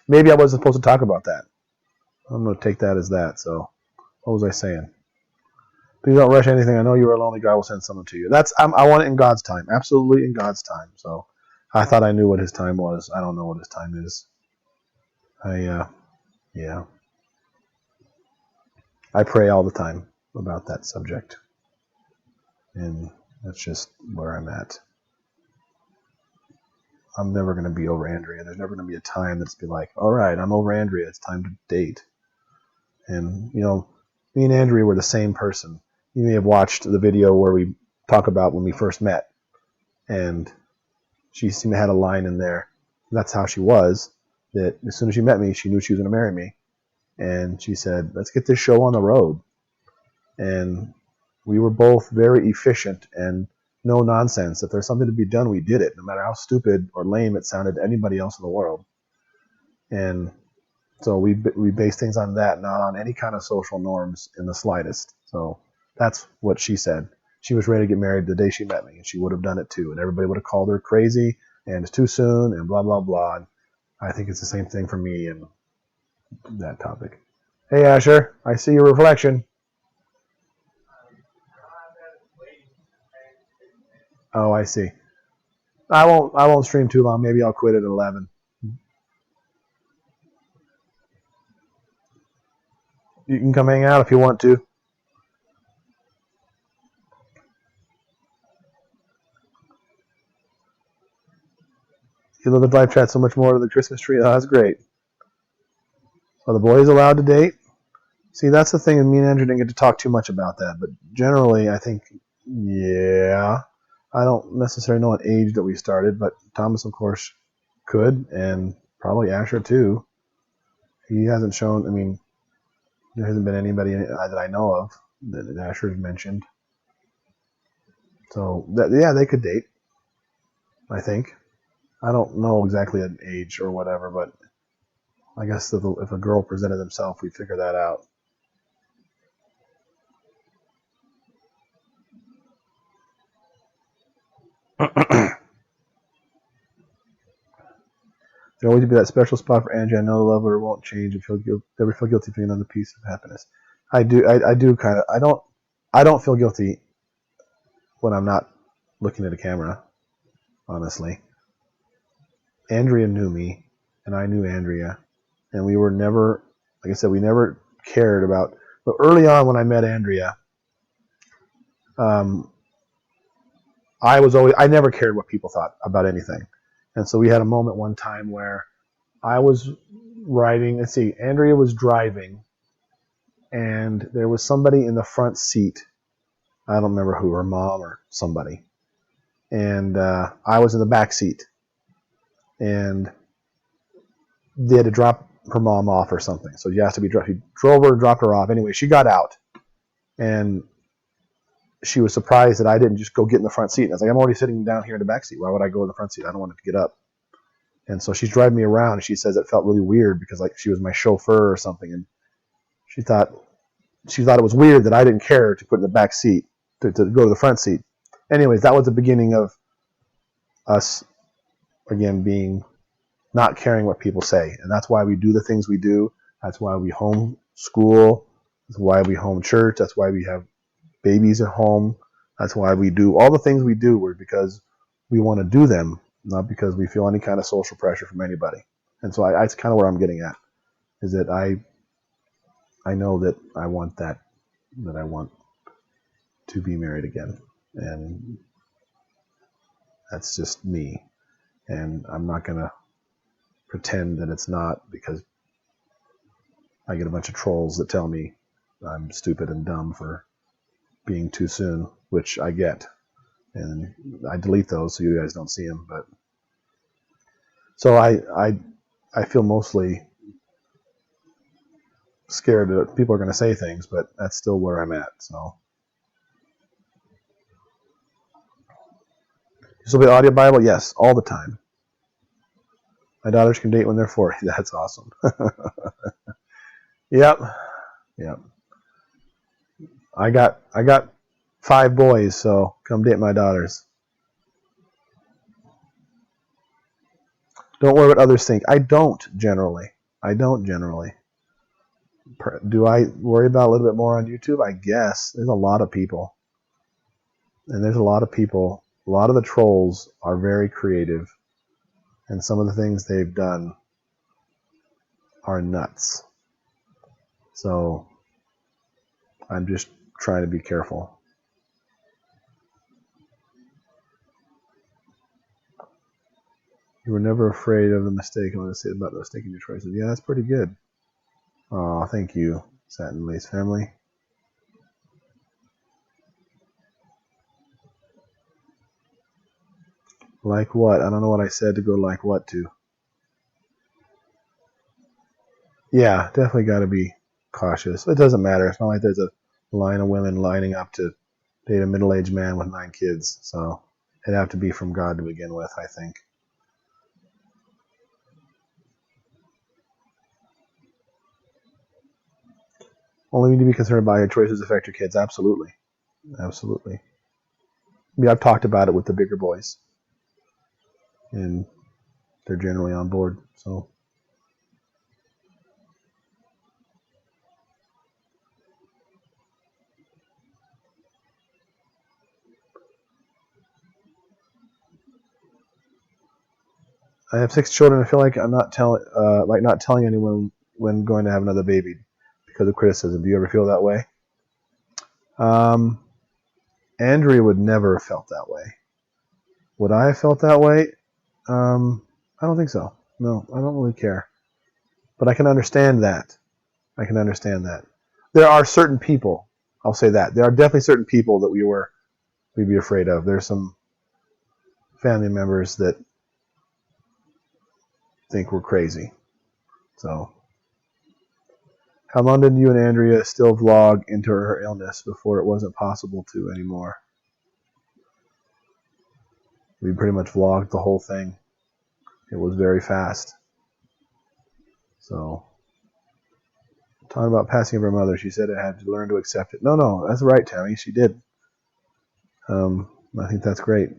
maybe I wasn't supposed to talk about that. I'm going to take that as that. So what was I saying? Please don't rush anything. I know you are lonely. God will send someone to you. I want it in God's time. Absolutely in God's time. So I thought I knew what his time was. I don't know what his time is. Yeah. I pray all the time about that subject. And that's just where I'm at. I'm never going to be over Andrea. There's never going to be a time that's be like, all right, I'm over Andrea. It's time to date. And, you know, me and Andrea were the same person. You may have watched the video where we talk about when we first met. And she seemed to have a line in there. That's how she was, that as soon as she met me, she knew she was going to marry me. And she said, let's get this show on the road. And we were both very efficient and no nonsense. If there's something to be done, we did it, no matter how stupid or lame it sounded to anybody else in the world. And so we base things on that, not on any kind of social norms in the slightest. So that's what she said. She was ready to get married the day she met me, and she would have done it too. And everybody would have called her crazy and it's too soon and blah, blah, blah. And I think it's the same thing for me and that topic. Hey, Asher, I see your reflection. Oh, I see. I won't stream too long. Maybe I'll quit at 11. You can come hang out if you want to. You love the live chat so much more than the Christmas tree. Oh, that's great. Are the boys allowed to date? See, that's the thing, and me and Andrew didn't get to talk too much about that. But generally, I think, yeah. I don't necessarily know an age that we started, but Thomas, of course, could, and probably Asher, too. He hasn't shown, I mean, there hasn't been anybody that I know of that Asher's mentioned. So, yeah, they could date, I think. I don't know exactly an age or whatever, but I guess if a girl presented themselves, we'd figure that out. There'll always be that special spot for Andrea. I know the love of her won't change and never feel guilty for another piece of happiness. I do kind of. I don't feel guilty when I'm not looking at a camera. Honestly, Andrea knew me, and I knew Andrea, and we were never, like I said, we never cared about. But early on, when I met Andrea, I never cared what people thought about anything, and so we had a moment one time where I was riding. Let's see, Andrea was driving, and there was somebody in the front seat. I don't remember who, her mom or somebody, and I was in the back seat, and they had to drop her mom off or something. So she has to be dropped. He drove her, dropped her off. Anyway, she got out, and she was surprised that I didn't just go get in the front seat. And I was like, I'm already sitting down here in the back seat. Why would I go in the front seat? I don't want to get up. And so she's driving me around, and she says it felt really weird because like she was my chauffeur or something, and she thought it was weird that I didn't care to put in the back seat to go to the front seat. Anyways, that was the beginning of us again being not caring what people say, and that's why we do the things we do. That's why we homeschool. That's why we home church. That's why we have babies at home. That's why we do all the things we do. We're because we want to do them, not because we feel any kind of social pressure from anybody. And so that's kind of where I'm getting at, is that I know that I want that I want to be married again, and that's just me. And I'm not gonna pretend that it's not, because I get a bunch of trolls that tell me I'm stupid and dumb for being too soon, which I get, and I delete those so you guys don't see them. But so I feel mostly scared that people are going to say things, but that's still where I'm at. So you still be audio Bible? Yes, all the time. My daughters can date when they're 40. That's awesome. Yep. I got 5 boys, so come date my daughters. Don't worry what others think. I don't generally. Do I worry about a little bit more on YouTube? I guess. There's a lot of people. And there's a lot of people. A lot of the trolls are very creative. And some of the things they've done are nuts. So I'm just trying to be careful. You were never afraid of the mistake. I want to say about the mistake in your choices. Yeah, that's pretty good. Oh, thank you, Satin Lace family. Like what? I don't know what I said to go like what to. Yeah, definitely got to be cautious. It doesn't matter. It's not like there's a line of women lining up to date a middle-aged man with 9 kids. So it'd have to be from God to begin with, I think. Only need to be concerned about your choices affect your kids. Absolutely. Absolutely. Yeah, I've talked about it with the bigger boys. And they're generally on board. So I have 6 children. I feel like I'm not telling anyone when going to have another baby because of criticism. Do you ever feel that way? Andrea would never have felt that way. Would I have felt that way? I don't think so. No, I don't really care. But I can understand that. There are certain people. I'll say that there are definitely certain people that we'd be afraid of. There's some family members that think we're crazy. So, how long did you and Andrea still vlog into her illness before it wasn't possible to anymore? We pretty much vlogged the whole thing. It was very fast. So, talking about passing of her mother, she said I had to learn to accept it. No, that's right, Tammy. She did. I think that's great.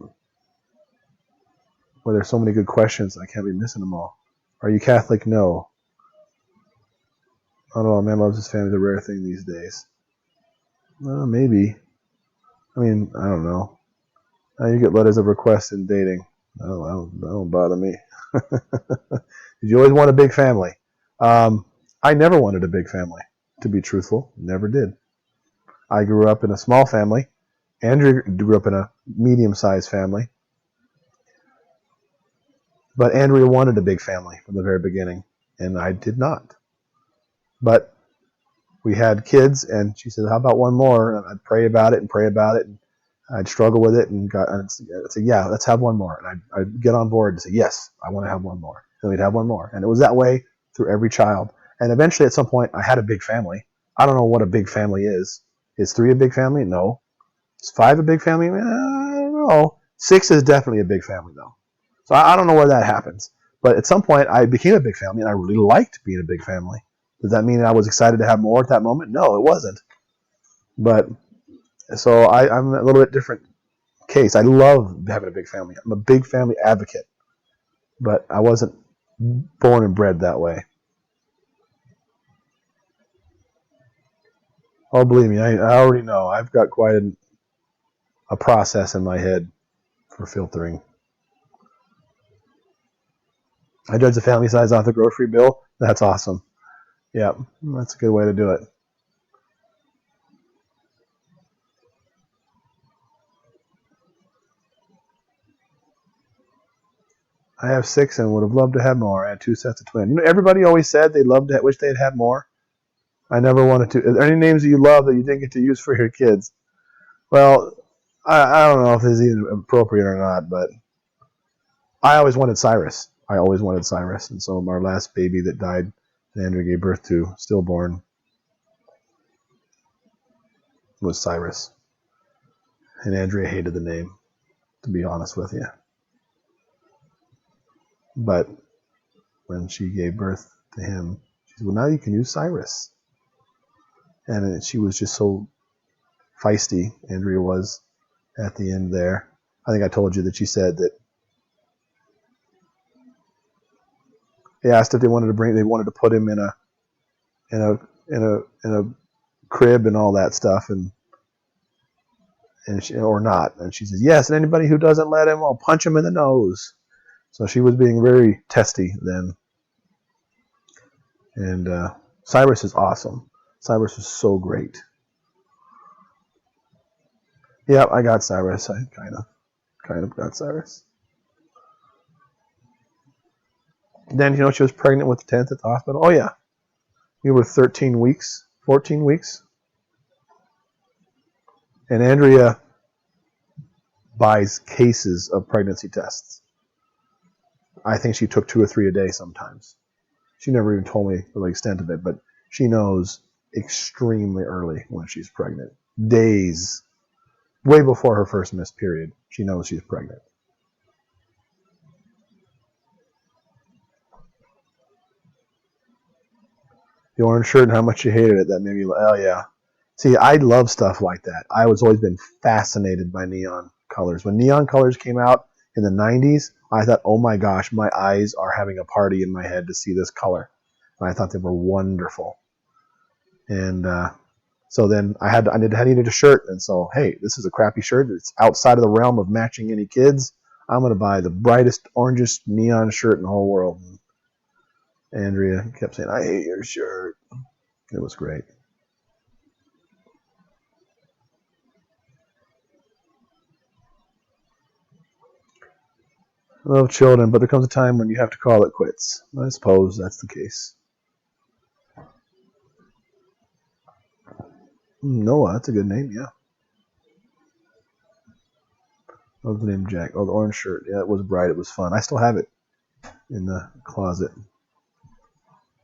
Well, there's so many good questions. I can't be missing them all. Are you Catholic? No. I don't know. A man loves his family is a rare thing these days. Maybe. I mean, I don't know. You get letters of request in dating. That don't bother me. Did you always want a big family? I never wanted a big family, to be truthful. Never did. I grew up in a small family. Andrew grew up in a medium-sized family. But Andrea wanted a big family from the very beginning, and I did not. But we had kids, and she said, how about one more? And I'd pray about it, and I'd struggle with it, and I'd say, yeah, let's have one more. And I'd get on board and say, yes, I want to have one more. And we'd have one more. And it was that way through every child. And eventually, at some point, I had a big family. I don't know what a big family is. Is 3 a big family? No. Is 5 a big family? I don't know. 6 is definitely a big family, though. So I don't know where that happens. But at some point, I became a big family, and I really liked being a big family. Does that mean I was excited to have more at that moment? No, it wasn't. But so I'm a little bit different case. I love having a big family. I'm a big family advocate. But I wasn't born and bred that way. Oh, believe me, I already know. I've got quite a process in my head for filtering. I judge the family size off the grocery bill. That's awesome. Yeah, that's a good way to do it. I have 6 and would have loved to have more. I had 2 sets of twins. Everybody always said they loved to, wish they'd had more. I never wanted to. Are there any names that you love that you didn't get to use for your kids? Well, I don't know if this is even appropriate or not, but I always wanted Cyrus. And so our last baby that died, that Andrea gave birth to, stillborn, was Cyrus. And Andrea hated the name, to be honest with you. But when she gave birth to him, she said, well, now you can use Cyrus. And she was just so feisty, Andrea was, at the end there. I think I told you that she said that they asked if they wanted to put him in a crib and all that stuff, and she, or not. And she says, yes, and anybody who doesn't let him, I'll punch him in the nose. So she was being very testy then. And Cyrus is awesome. Cyrus is so great. Yeah, I got Cyrus. I kind of got Cyrus. Then, you know, she was pregnant with the 10th at the hospital. Oh, yeah. We were 13 weeks, 14 weeks. And Andrea buys cases of pregnancy tests. I think she took 2 or 3 a day sometimes. She never even told me the extent of it, but she knows extremely early when she's pregnant. Days, way before her first missed period, she knows she's pregnant. The orange shirt and how much you hated it, that made me, oh yeah. See, I love stuff like that. I was always been fascinated by neon colors. When neon colors came out in the 90s, I thought, oh my gosh, my eyes are having a party in my head to see this color. And I thought they were wonderful. And so then I needed a shirt. And so, hey, this is a crappy shirt. It's outside of the realm of matching any kids. I'm going to buy the brightest, orangest neon shirt in the whole world. And Andrea kept saying, I hate your shirt. It was great. I love children, but there comes a time when you have to call it quits. I suppose that's the case. Noah, that's a good name, yeah. What was the name, Jack? Oh, the orange shirt. Yeah, it was bright. It was fun. I still have it in the closet.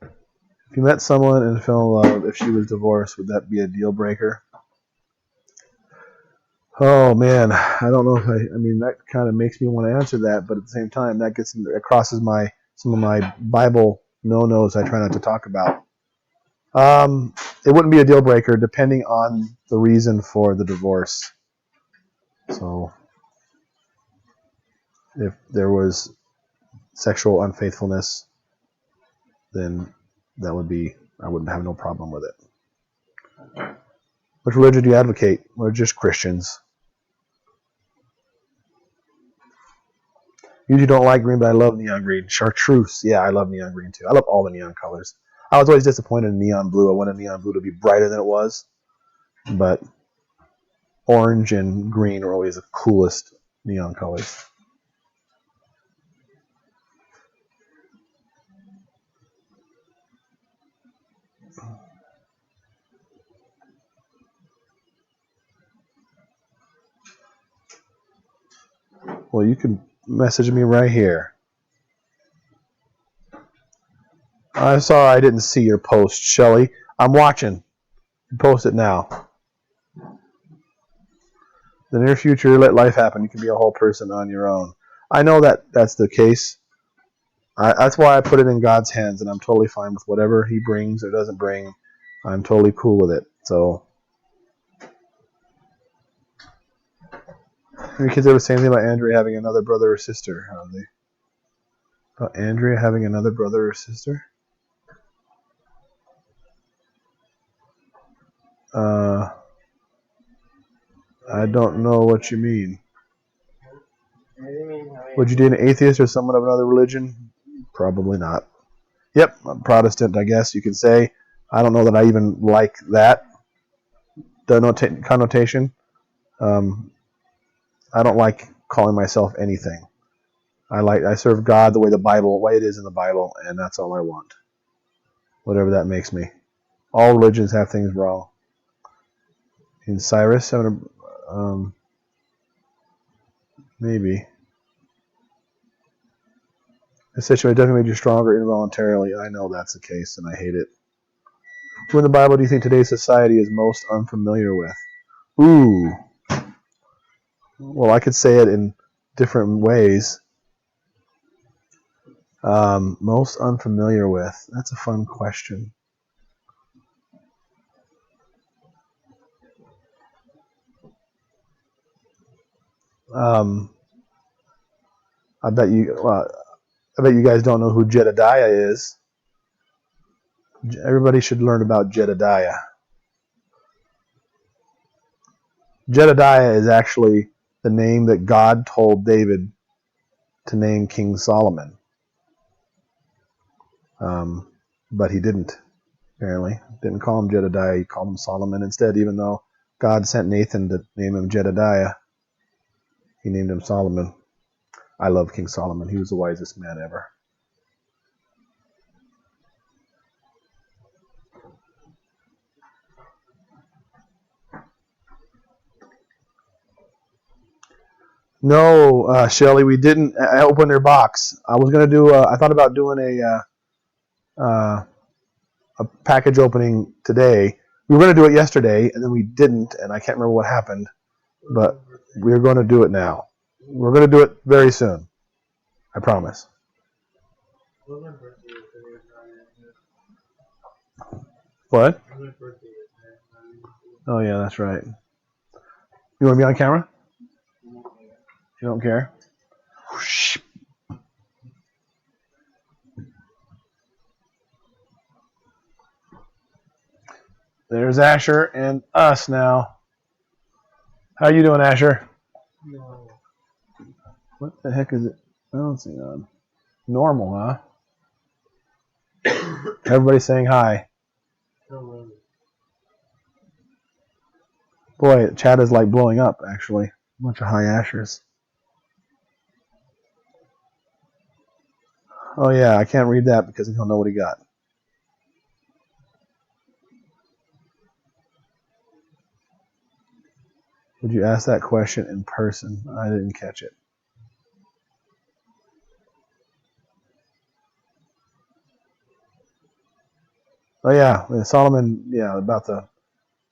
If you met someone and fell in love, if she was divorced, would that be a deal breaker? Oh man, I don't know if I mean that kind of makes me want to answer that, but at the same time, that crosses some of my Bible no-nos I try not to talk about. It wouldn't be a deal breaker depending on the reason for the divorce. So if there was sexual unfaithfulness, then I wouldn't have no problem with it. Which religion do you advocate? We're just Christians. Usually don't like green, but I love neon green. Chartreuse. Yeah, I love neon green too. I love all the neon colors. I was always disappointed in neon blue. I wanted neon blue to be brighter than it was. But orange and green are always the coolest neon colors. Well, you can message me right here. I'm sorry I didn't see your post, Shelly. I'm watching. Post it now. In the near future, let life happen. You can be a whole person on your own. I know that's the case. That's why I put it in God's hands, and I'm totally fine with whatever He brings or doesn't bring. I'm totally cool with it. So, your kids ever say anything about Andrea having another brother or sister? About Andrea having another brother or sister? I don't know what you mean. Would you date an atheist or someone of another religion? Probably not. Yep, I'm Protestant, I guess you could say. I don't know that I even like that connotation. I don't like calling myself anything. I serve God the way it is in the Bible, and that's all I want. Whatever that makes me. All religions have things wrong. In Cyrus, maybe. The situation definitely made you stronger involuntarily. I know that's the case, and I hate it. Who in the Bible do you think today's society is most unfamiliar with? Ooh. Well, I could say it in different ways. Most unfamiliar with. That's a fun question. I bet you guys don't know who Jedediah is. Everybody should learn about Jedediah. Jedediah is actually the name that God told David to name King Solomon. But he didn't, apparently. Didn't call him Jedediah, he called him Solomon instead, even though God sent Nathan to name him Jedediah. He named him Solomon. I love King Solomon. He was the wisest man ever. No, Shelly, we didn't open their box. I was gonna do. I thought about doing a package opening today. We were gonna do it yesterday, and then we didn't, and I can't remember what happened. But we're going to do it now. We're going to do it very soon. I promise. What? Oh yeah, that's right. You want to be on camera? You don't care? There's Asher and us now. How you doing, Asher? What the heck is it? I don't see that. Normal, huh? Everybody's saying hi. Boy, chat is like blowing up, actually. A bunch of hi Ashers. Oh yeah, I can't read that because he'll know what he got. Would you ask that question in person? I didn't catch it. Oh yeah, Solomon. Yeah, that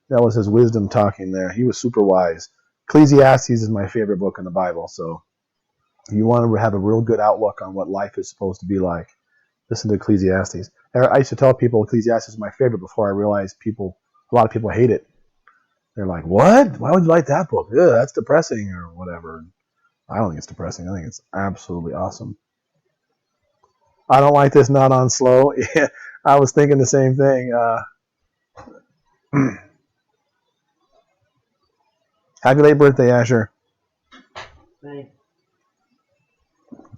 was his wisdom talking there. He was super wise. Ecclesiastes is my favorite book in the Bible. So if you want to have a real good outlook on what life is supposed to be like, listen to Ecclesiastes. I used to tell people Ecclesiastes is my favorite before I realized a lot of people hate it. They're like, what? Why would you like that book? Ugh, that's depressing or whatever. I don't think it's depressing. I think it's absolutely awesome. I don't like this not on slow. I was thinking the same thing. Happy late birthday, Asher. Thanks.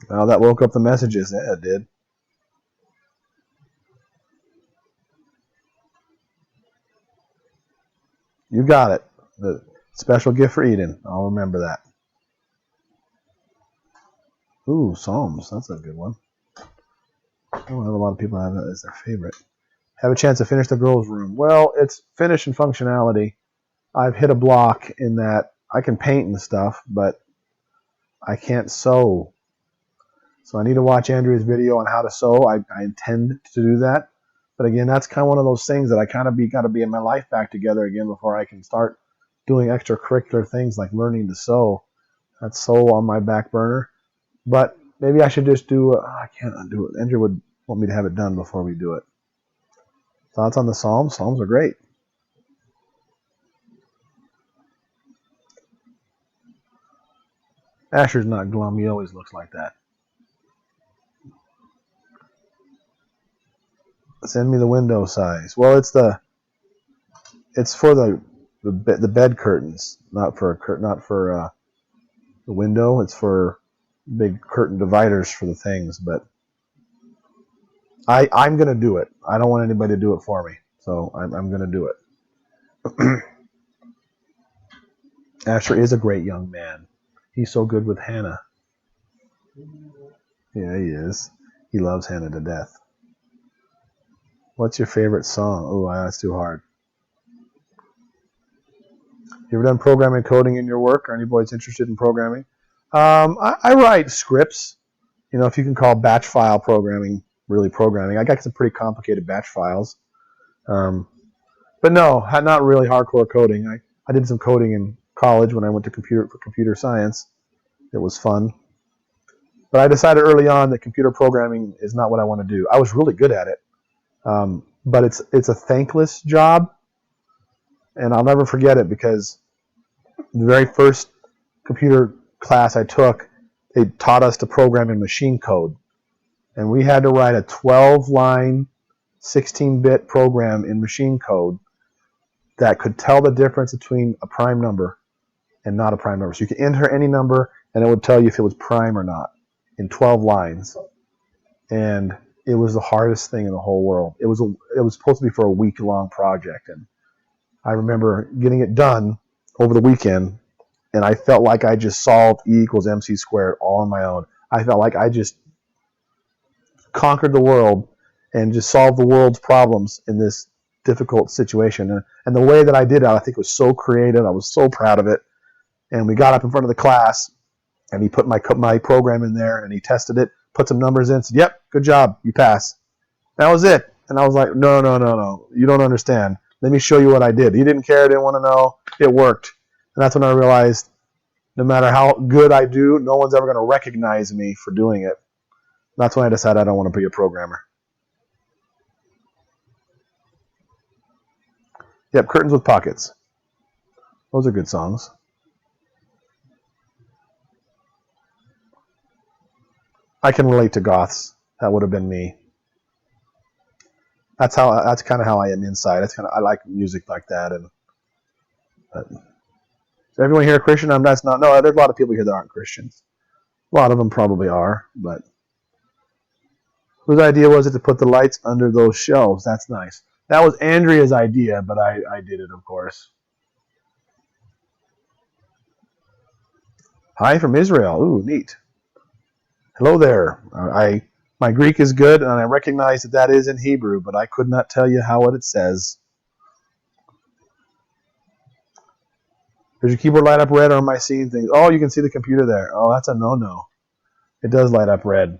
Oh, that woke up the messages. Yeah, it did. You got it. The special gift for Eden. I'll remember that. Ooh, Psalms. That's a good one. I don't have a lot of people have that as their favorite. Have a chance to finish the girls' room. Well, it's finished in functionality. I've hit a block in that I can paint and stuff, but I can't sew. So I need to watch Andrea's video on how to sew. I intend to do that. But again, that's kind of one of those things that I kind of got to be in my life back together again before I can start doing extracurricular things like learning to sew. That's so on my back burner. But maybe I should just do. I can't undo it. Andrea would want me to have it done before we do it. Thoughts on the Psalms? Psalms are great. Asher's not glum. He always looks like that. Send me the window size. Well, it's for the bed curtains, not for the window. It's for big curtain dividers for the things. But I'm gonna do it. I don't want anybody to do it for me, so I'm gonna do it. Asher is a great young man. He's so good with Hannah. Yeah, he is. He loves Hannah to death. What's your favorite song? Oh, that's too hard. You ever done programming coding in your work? Are any boys interested in programming? I write scripts. You know, if you can call batch file programming really programming. I got some pretty complicated batch files. But no, not really hardcore coding. I did some coding in college when I went to computer science. It was fun. But I decided early on that computer programming is not what I want to do. I was really good at it. But it's a thankless job. And I'll never forget it because the very first computer class I took, they taught us to program in machine code. And we had to write a 12-line, 16-bit program in machine code that could tell the difference between a prime number and not a prime number. So you could enter any number, and it would tell you if it was prime or not in 12 lines. And it was the hardest thing in the whole world. It was supposed to be for a week-long project, and I remember getting it done over the weekend, and I felt like I just solved E equals MC squared all on my own. I felt like I just conquered the world and just solved the world's problems in this difficult situation. And the way that I did it, I think was so creative. I was so proud of it. And we got up in front of the class, And he put my program in there, and he tested it, put some numbers in, said, "Yep, good job, you pass." That was it. And I was like, no, you don't understand. Let me show you what I did. He didn't care, didn't want to know. It worked. And that's when I realized no matter how good I do, no one's ever going to recognize me for doing it. That's when I decided I don't want to be a programmer. Yep, Curtains with Pockets. Those are good songs. I can relate to goths. That would have been me. That's kind of how I am inside. I like music like that. But is everyone here a Christian? That's not. No, there's a lot of people here that aren't Christians. A lot of them probably are, but whose idea was it to put the lights under those shelves? That's nice. That was Andrea's idea, but I did it, of course. Hi from Israel. Ooh, neat. Hello there. My Greek is good, and I recognize that is in Hebrew, but I could not tell you what it says. Does your keyboard light up red, or am I seeing things? Oh, you can see the computer there. Oh, that's a no-no. It does light up red.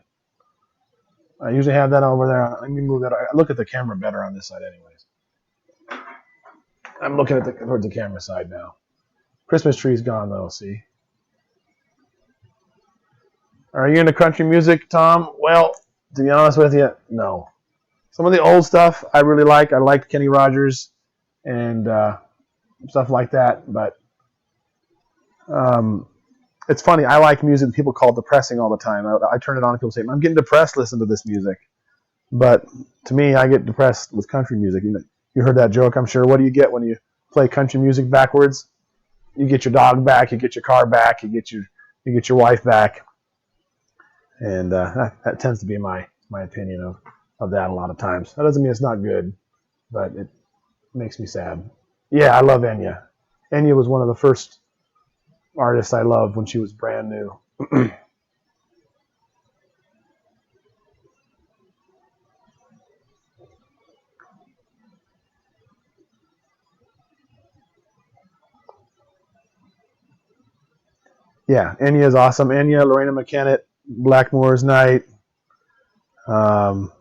I usually have that over there. Let me move that. I look at the camera better on this side anyways. I'm looking towards the camera side now. Christmas tree's gone, though, see? Are you into country music, Tom? Well, to be honest with you, no. Some of the old stuff I really like. I liked Kenny Rogers and stuff like that, but it's funny. I like music that people call depressing all the time. I turn it on and people say, I'm getting depressed, listen to this music. But to me, I get depressed with country music. You heard that joke, I'm sure. What do you get when you play country music backwards? You get your dog back, you get your car back, you get your wife back. And that tends to be my opinion of that a lot of times. That doesn't mean it's not good, but it makes me sad. Yeah, I love Enya. Enya was one of the first artists I loved when she was brand new. Yeah, Enya is awesome. Enya, Lorena McKennitt, Blackmore's Night. And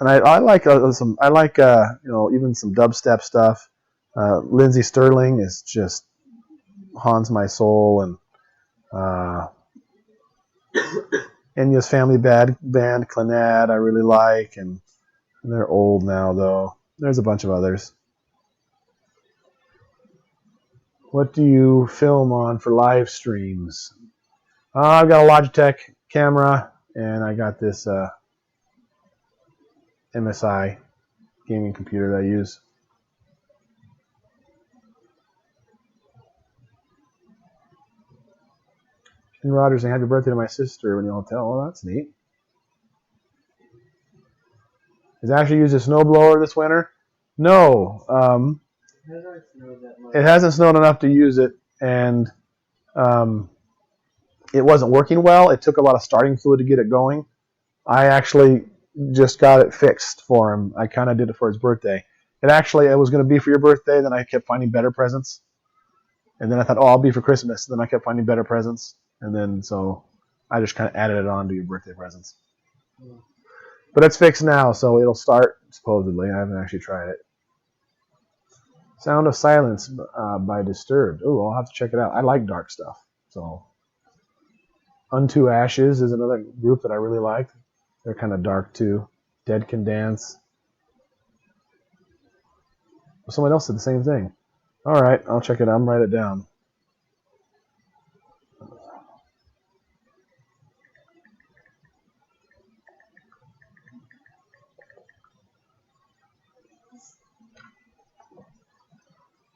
I like even some dubstep stuff. Lindsey Sterling is just haunts my soul, and Enya's family band Clannad I really like, and they're old now though. There's a bunch of others. What do you film on for live streams? I've got a Logitech camera, and I got this MSI gaming computer that I use. Ken Rogers saying happy birthday to my sister when you all tell. Oh, that's neat. Has Ashley used a snowblower this winter? No. It hasn't snowed enough to use it, and it wasn't working well. It took a lot of starting fluid to get it going. I actually just got it fixed for him. I kind of did it for his birthday. It was going to be for your birthday. Then I kept finding better presents. And then I thought, I'll be for Christmas. Then I kept finding better presents. And then so I just kind of added it on to your birthday presents. But it's fixed now, so it'll start, supposedly. I haven't actually tried it. Sound of Silence by Disturbed. Oh, I'll have to check it out. I like dark stuff. So Unto Ashes is another group that I really liked. They're kind of dark too. Dead Can Dance. Someone else said the same thing. All right, I'll check it out. I'm write it down.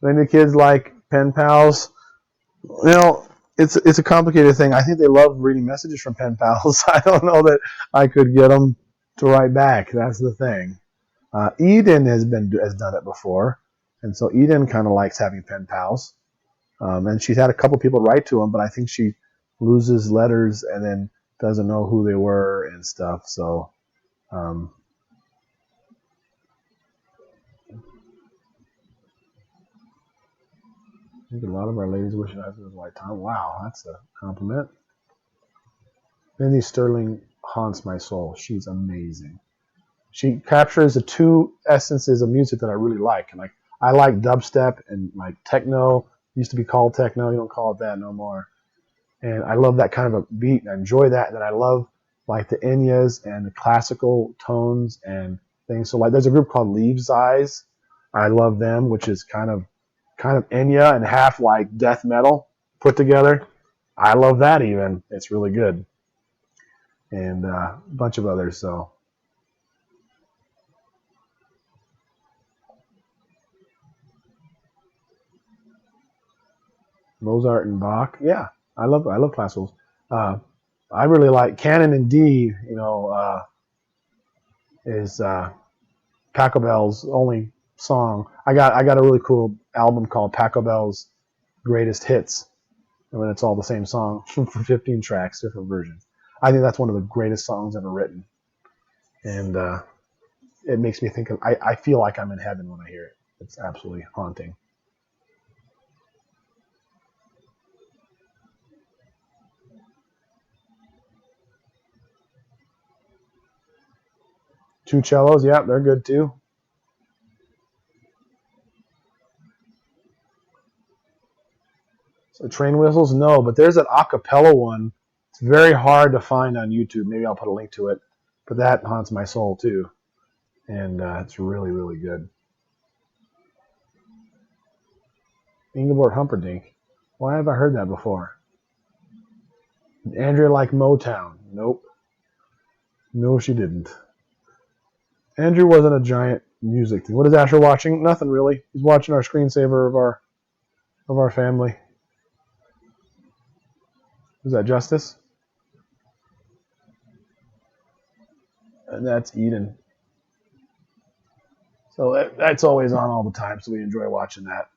Any kids like pen pals? It's a complicated thing. I think they love reading messages from pen pals. I don't know that I could get them to write back. That's the thing. Eden has done it before, and so Eden kind of likes having pen pals. And she's had a couple people write to him, but I think she loses letters and then doesn't know who they were and stuff. So, I think a lot of our ladies wish their husband was white Tom. Wow, that's a compliment. Lindsay Sterling haunts my soul. She's amazing. She captures the two essences of music that I really like. And like I like dubstep and like techno. It used to be called techno. You don't call it that no more. And I love that kind of a beat. And I enjoy that. And I love like the Enyas and the classical tones and things. So like there's a group called Leaves Eyes. I love them, which is kind of Enya and half like death metal put together. I love that even. It's really good. And a bunch of others. So Mozart and Bach. Yeah, I love classicals. I really like Canon in D. Is Pachelbel's only song. I got a really cool album called Pachelbel's Greatest Hits, and when it's all the same song for 15 tracks, different versions. I think that's one of the greatest songs ever written, and it makes me think of. I feel like I'm in heaven when I hear it. It's absolutely haunting. Two cellos, yeah, they're good too. So train whistles, no, but there's an acapella one. It's very hard to find on YouTube. Maybe I'll put a link to it. But that haunts my soul too, and it's really, really good. Ingeborg Humperdinck. Why have I heard that before? Andrea like Motown. Nope. No, she didn't. Andrew wasn't a giant music thing. What is Asher watching? Nothing really. He's watching our screensaver of our family. Is that Justus? And that's Eden. So that's always on all the time, so we enjoy watching that.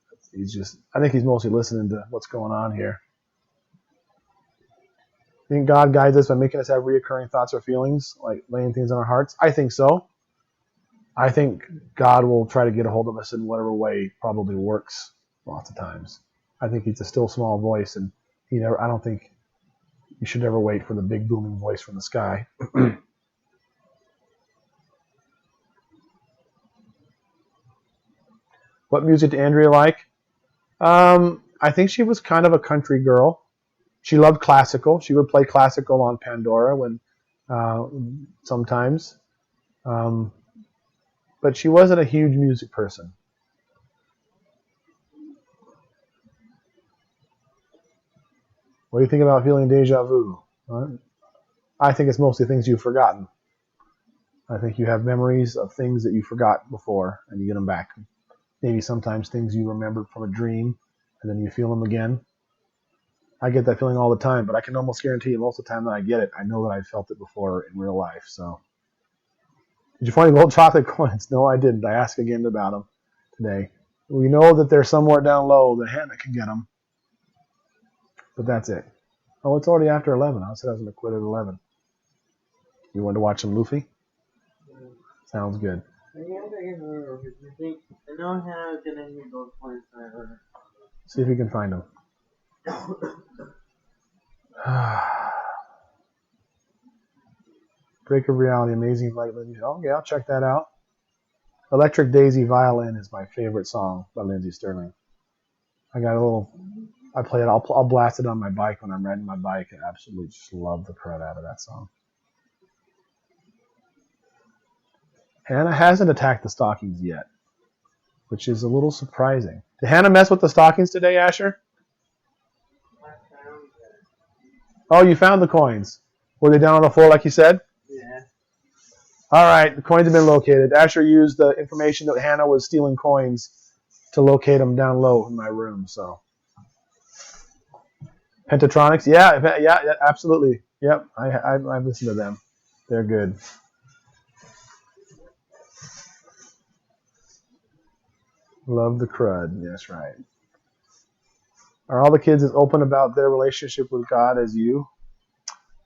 I think he's mostly listening to what's going on here. I think God guides us by making us have reoccurring thoughts or feelings, like laying things on our hearts. I think so. I think God will try to get a hold of us in whatever way probably works lots of times. I think he's a still small voice, and I don't think you should ever wait for the big booming voice from the sky. What music did Andrea like? I think she was kind of a country girl. She loved classical. She would play classical on Pandora sometimes. But she wasn't a huge music person. What do you think about feeling deja vu? I think it's mostly things you've forgotten. I think you have memories of things that you forgot before, and you get them back. Maybe sometimes things you remembered from a dream, and then you feel them again. I get that feeling all the time, but I can almost guarantee you most of the time that I get it, I know that I felt it before in real life. So, did you find gold chocolate coins? No, I didn't. I asked again about them today. We know that they're somewhere down low that Hannah can get them, but that's it. Oh, it's already after 11. I said I was going to quit at 11. You want to watch some Luffy? Sounds good. See if you can find them. Break of Reality, Amazing Light. Oh, yeah, I'll check that out. Electric Daisy Violin is my favorite song by Lindsay Sterling. I play it. I'll blast it on my bike when I'm riding my bike. I absolutely just love the crud out of that song. Hannah hasn't attacked the stockings yet, which is a little surprising. Did Hannah mess with the stockings today, Asher? Oh, you found the coins. Were they down on the floor like you said? Yeah. All right, the coins have been located. Asher used the information that Hannah was stealing coins to locate them down low in my room. So, Pentatronics, yeah, absolutely. Yep, I've listened to them. They're good. Love the crud. That's right. Are all the kids as open about their relationship with God as you?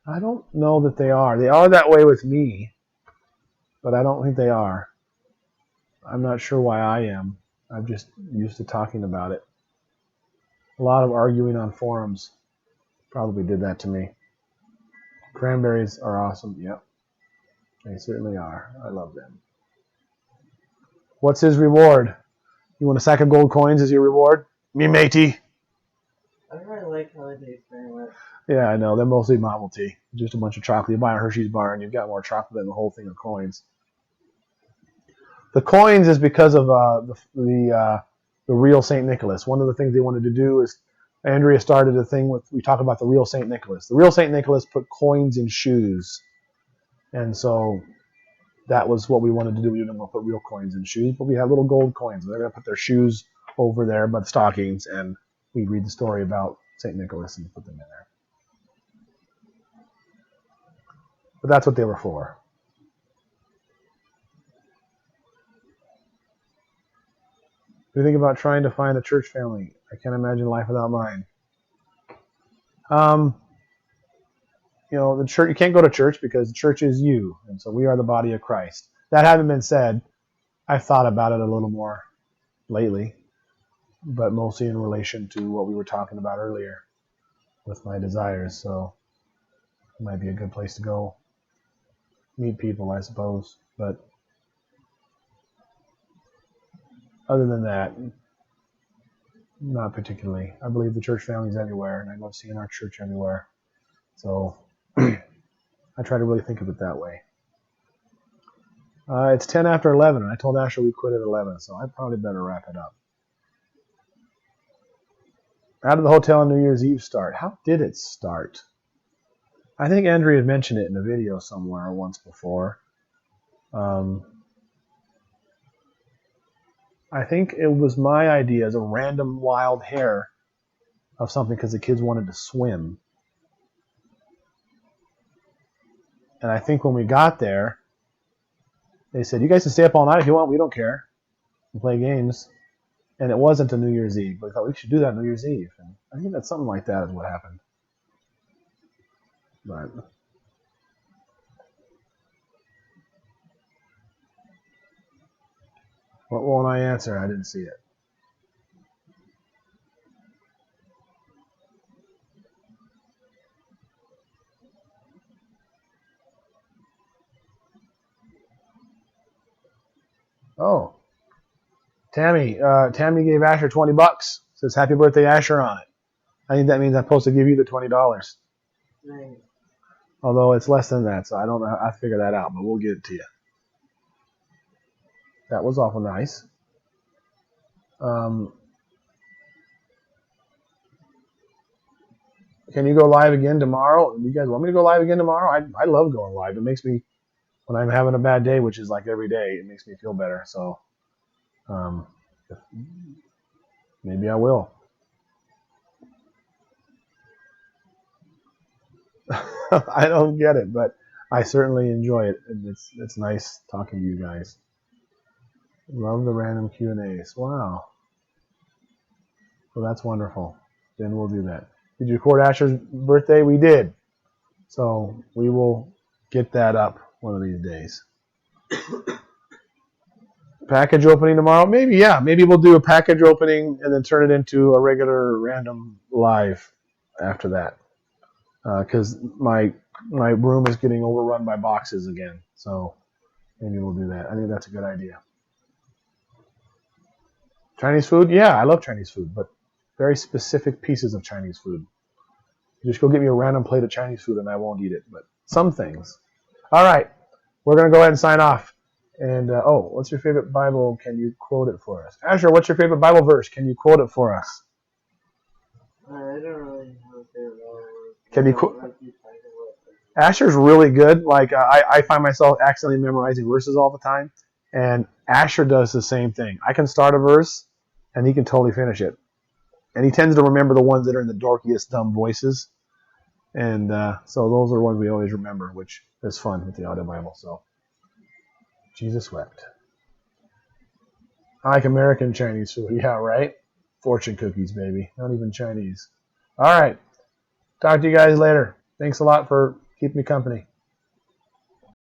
I don't know that they are. They are that way with me, but I don't think they are. I'm not sure why I am. I'm just used to talking about it. A lot of arguing on forums probably did that to me. Cranberries are awesome. Yep, they certainly are. I love them. What's his reward? You want a sack of gold coins as your reward? Me matey. I don't really like holidays very much. Yeah, I know. They're mostly novelty. Just a bunch of chocolate. You buy a Hershey's bar and you've got more chocolate than the whole thing of coins. The coins is because of the real St. Nicholas. One of the things they wanted to do is Andrea started a thing with, we talk about the real St. Nicholas. The real St. Nicholas put coins in shoes. And so that was what we wanted to do. We didn't want to put real coins in shoes, but we had little gold coins. They're going to put their shoes over there by the stockings, and we read the story about St. Nicholas and put them in there. But that's what they were for. What do you think about trying to find a church family? I can't imagine life without mine. The church, you can't go to church because the church is you, and so we are the body of Christ. That having been said, I've thought about it a little more lately, but mostly in relation to what we were talking about earlier with my desires. So it might be a good place to go meet people, I suppose. But other than that, not particularly. I believe the church family is everywhere, and I love seeing our church everywhere. So I try to really think of it that way. It's 10 after 11, and I told Asher we quit at 11, so I probably better wrap it up. How did the hotel on New Year's Eve start? How did it start? I think Andrea mentioned it in a video somewhere once before. I think it was my idea as a random wild hair of something because the kids wanted to swim. And I think when we got there, they said, you guys can stay up all night if you want. We don't care. And play games. And it wasn't a New Year's Eve. But I thought we should do that on New Year's Eve. And I think that's something like that is what happened. But what won't I answer? I didn't see it. Oh. Tammy gave Asher $20. Says happy birthday, Asher on it. I think that means I'm supposed to give you the $20. Right. Although it's less than that, so I don't know. I figure that out, but we'll get it to you. That was awful nice. Can you go live again tomorrow? You guys want me to go live again tomorrow? I love going live. It makes me, when I'm having a bad day, which is like every day, it makes me feel better. So maybe I will. I don't get it, but I certainly enjoy it. It's nice talking to you guys. Love the random Q&As. Wow. Well, that's wonderful. Then we'll do that. Did you record Asher's birthday? We did. So we will get that up one of these days. Package opening tomorrow? Maybe, yeah. Maybe we'll do a package opening and then turn it into a regular random live after that. Because my room is getting overrun by boxes again. So maybe we'll do that. I think that's a good idea. Chinese food? Yeah, I love Chinese food, but very specific pieces of Chinese food. Just go get me a random plate of Chinese food and I won't eat it, but some things. All right, we're going to go ahead and sign off. And, what's your favorite Bible? Can you quote it for us? Asher, what's your favorite Bible verse? Can you quote it for us? I don't really have a favorite Bible verse. Can you quote? Asher's really good. Like, I find myself accidentally memorizing verses all the time. And Asher does the same thing. I can start a verse, and he can totally finish it. And he tends to remember the ones that are in the dorkiest, dumb voices. And so those are ones we always remember, which is fun with the audio Bible. So, Jesus wept. I like American Chinese food. Yeah, right? Fortune cookies, baby. Not even Chinese. All right. Talk to you guys later. Thanks a lot for keeping me company.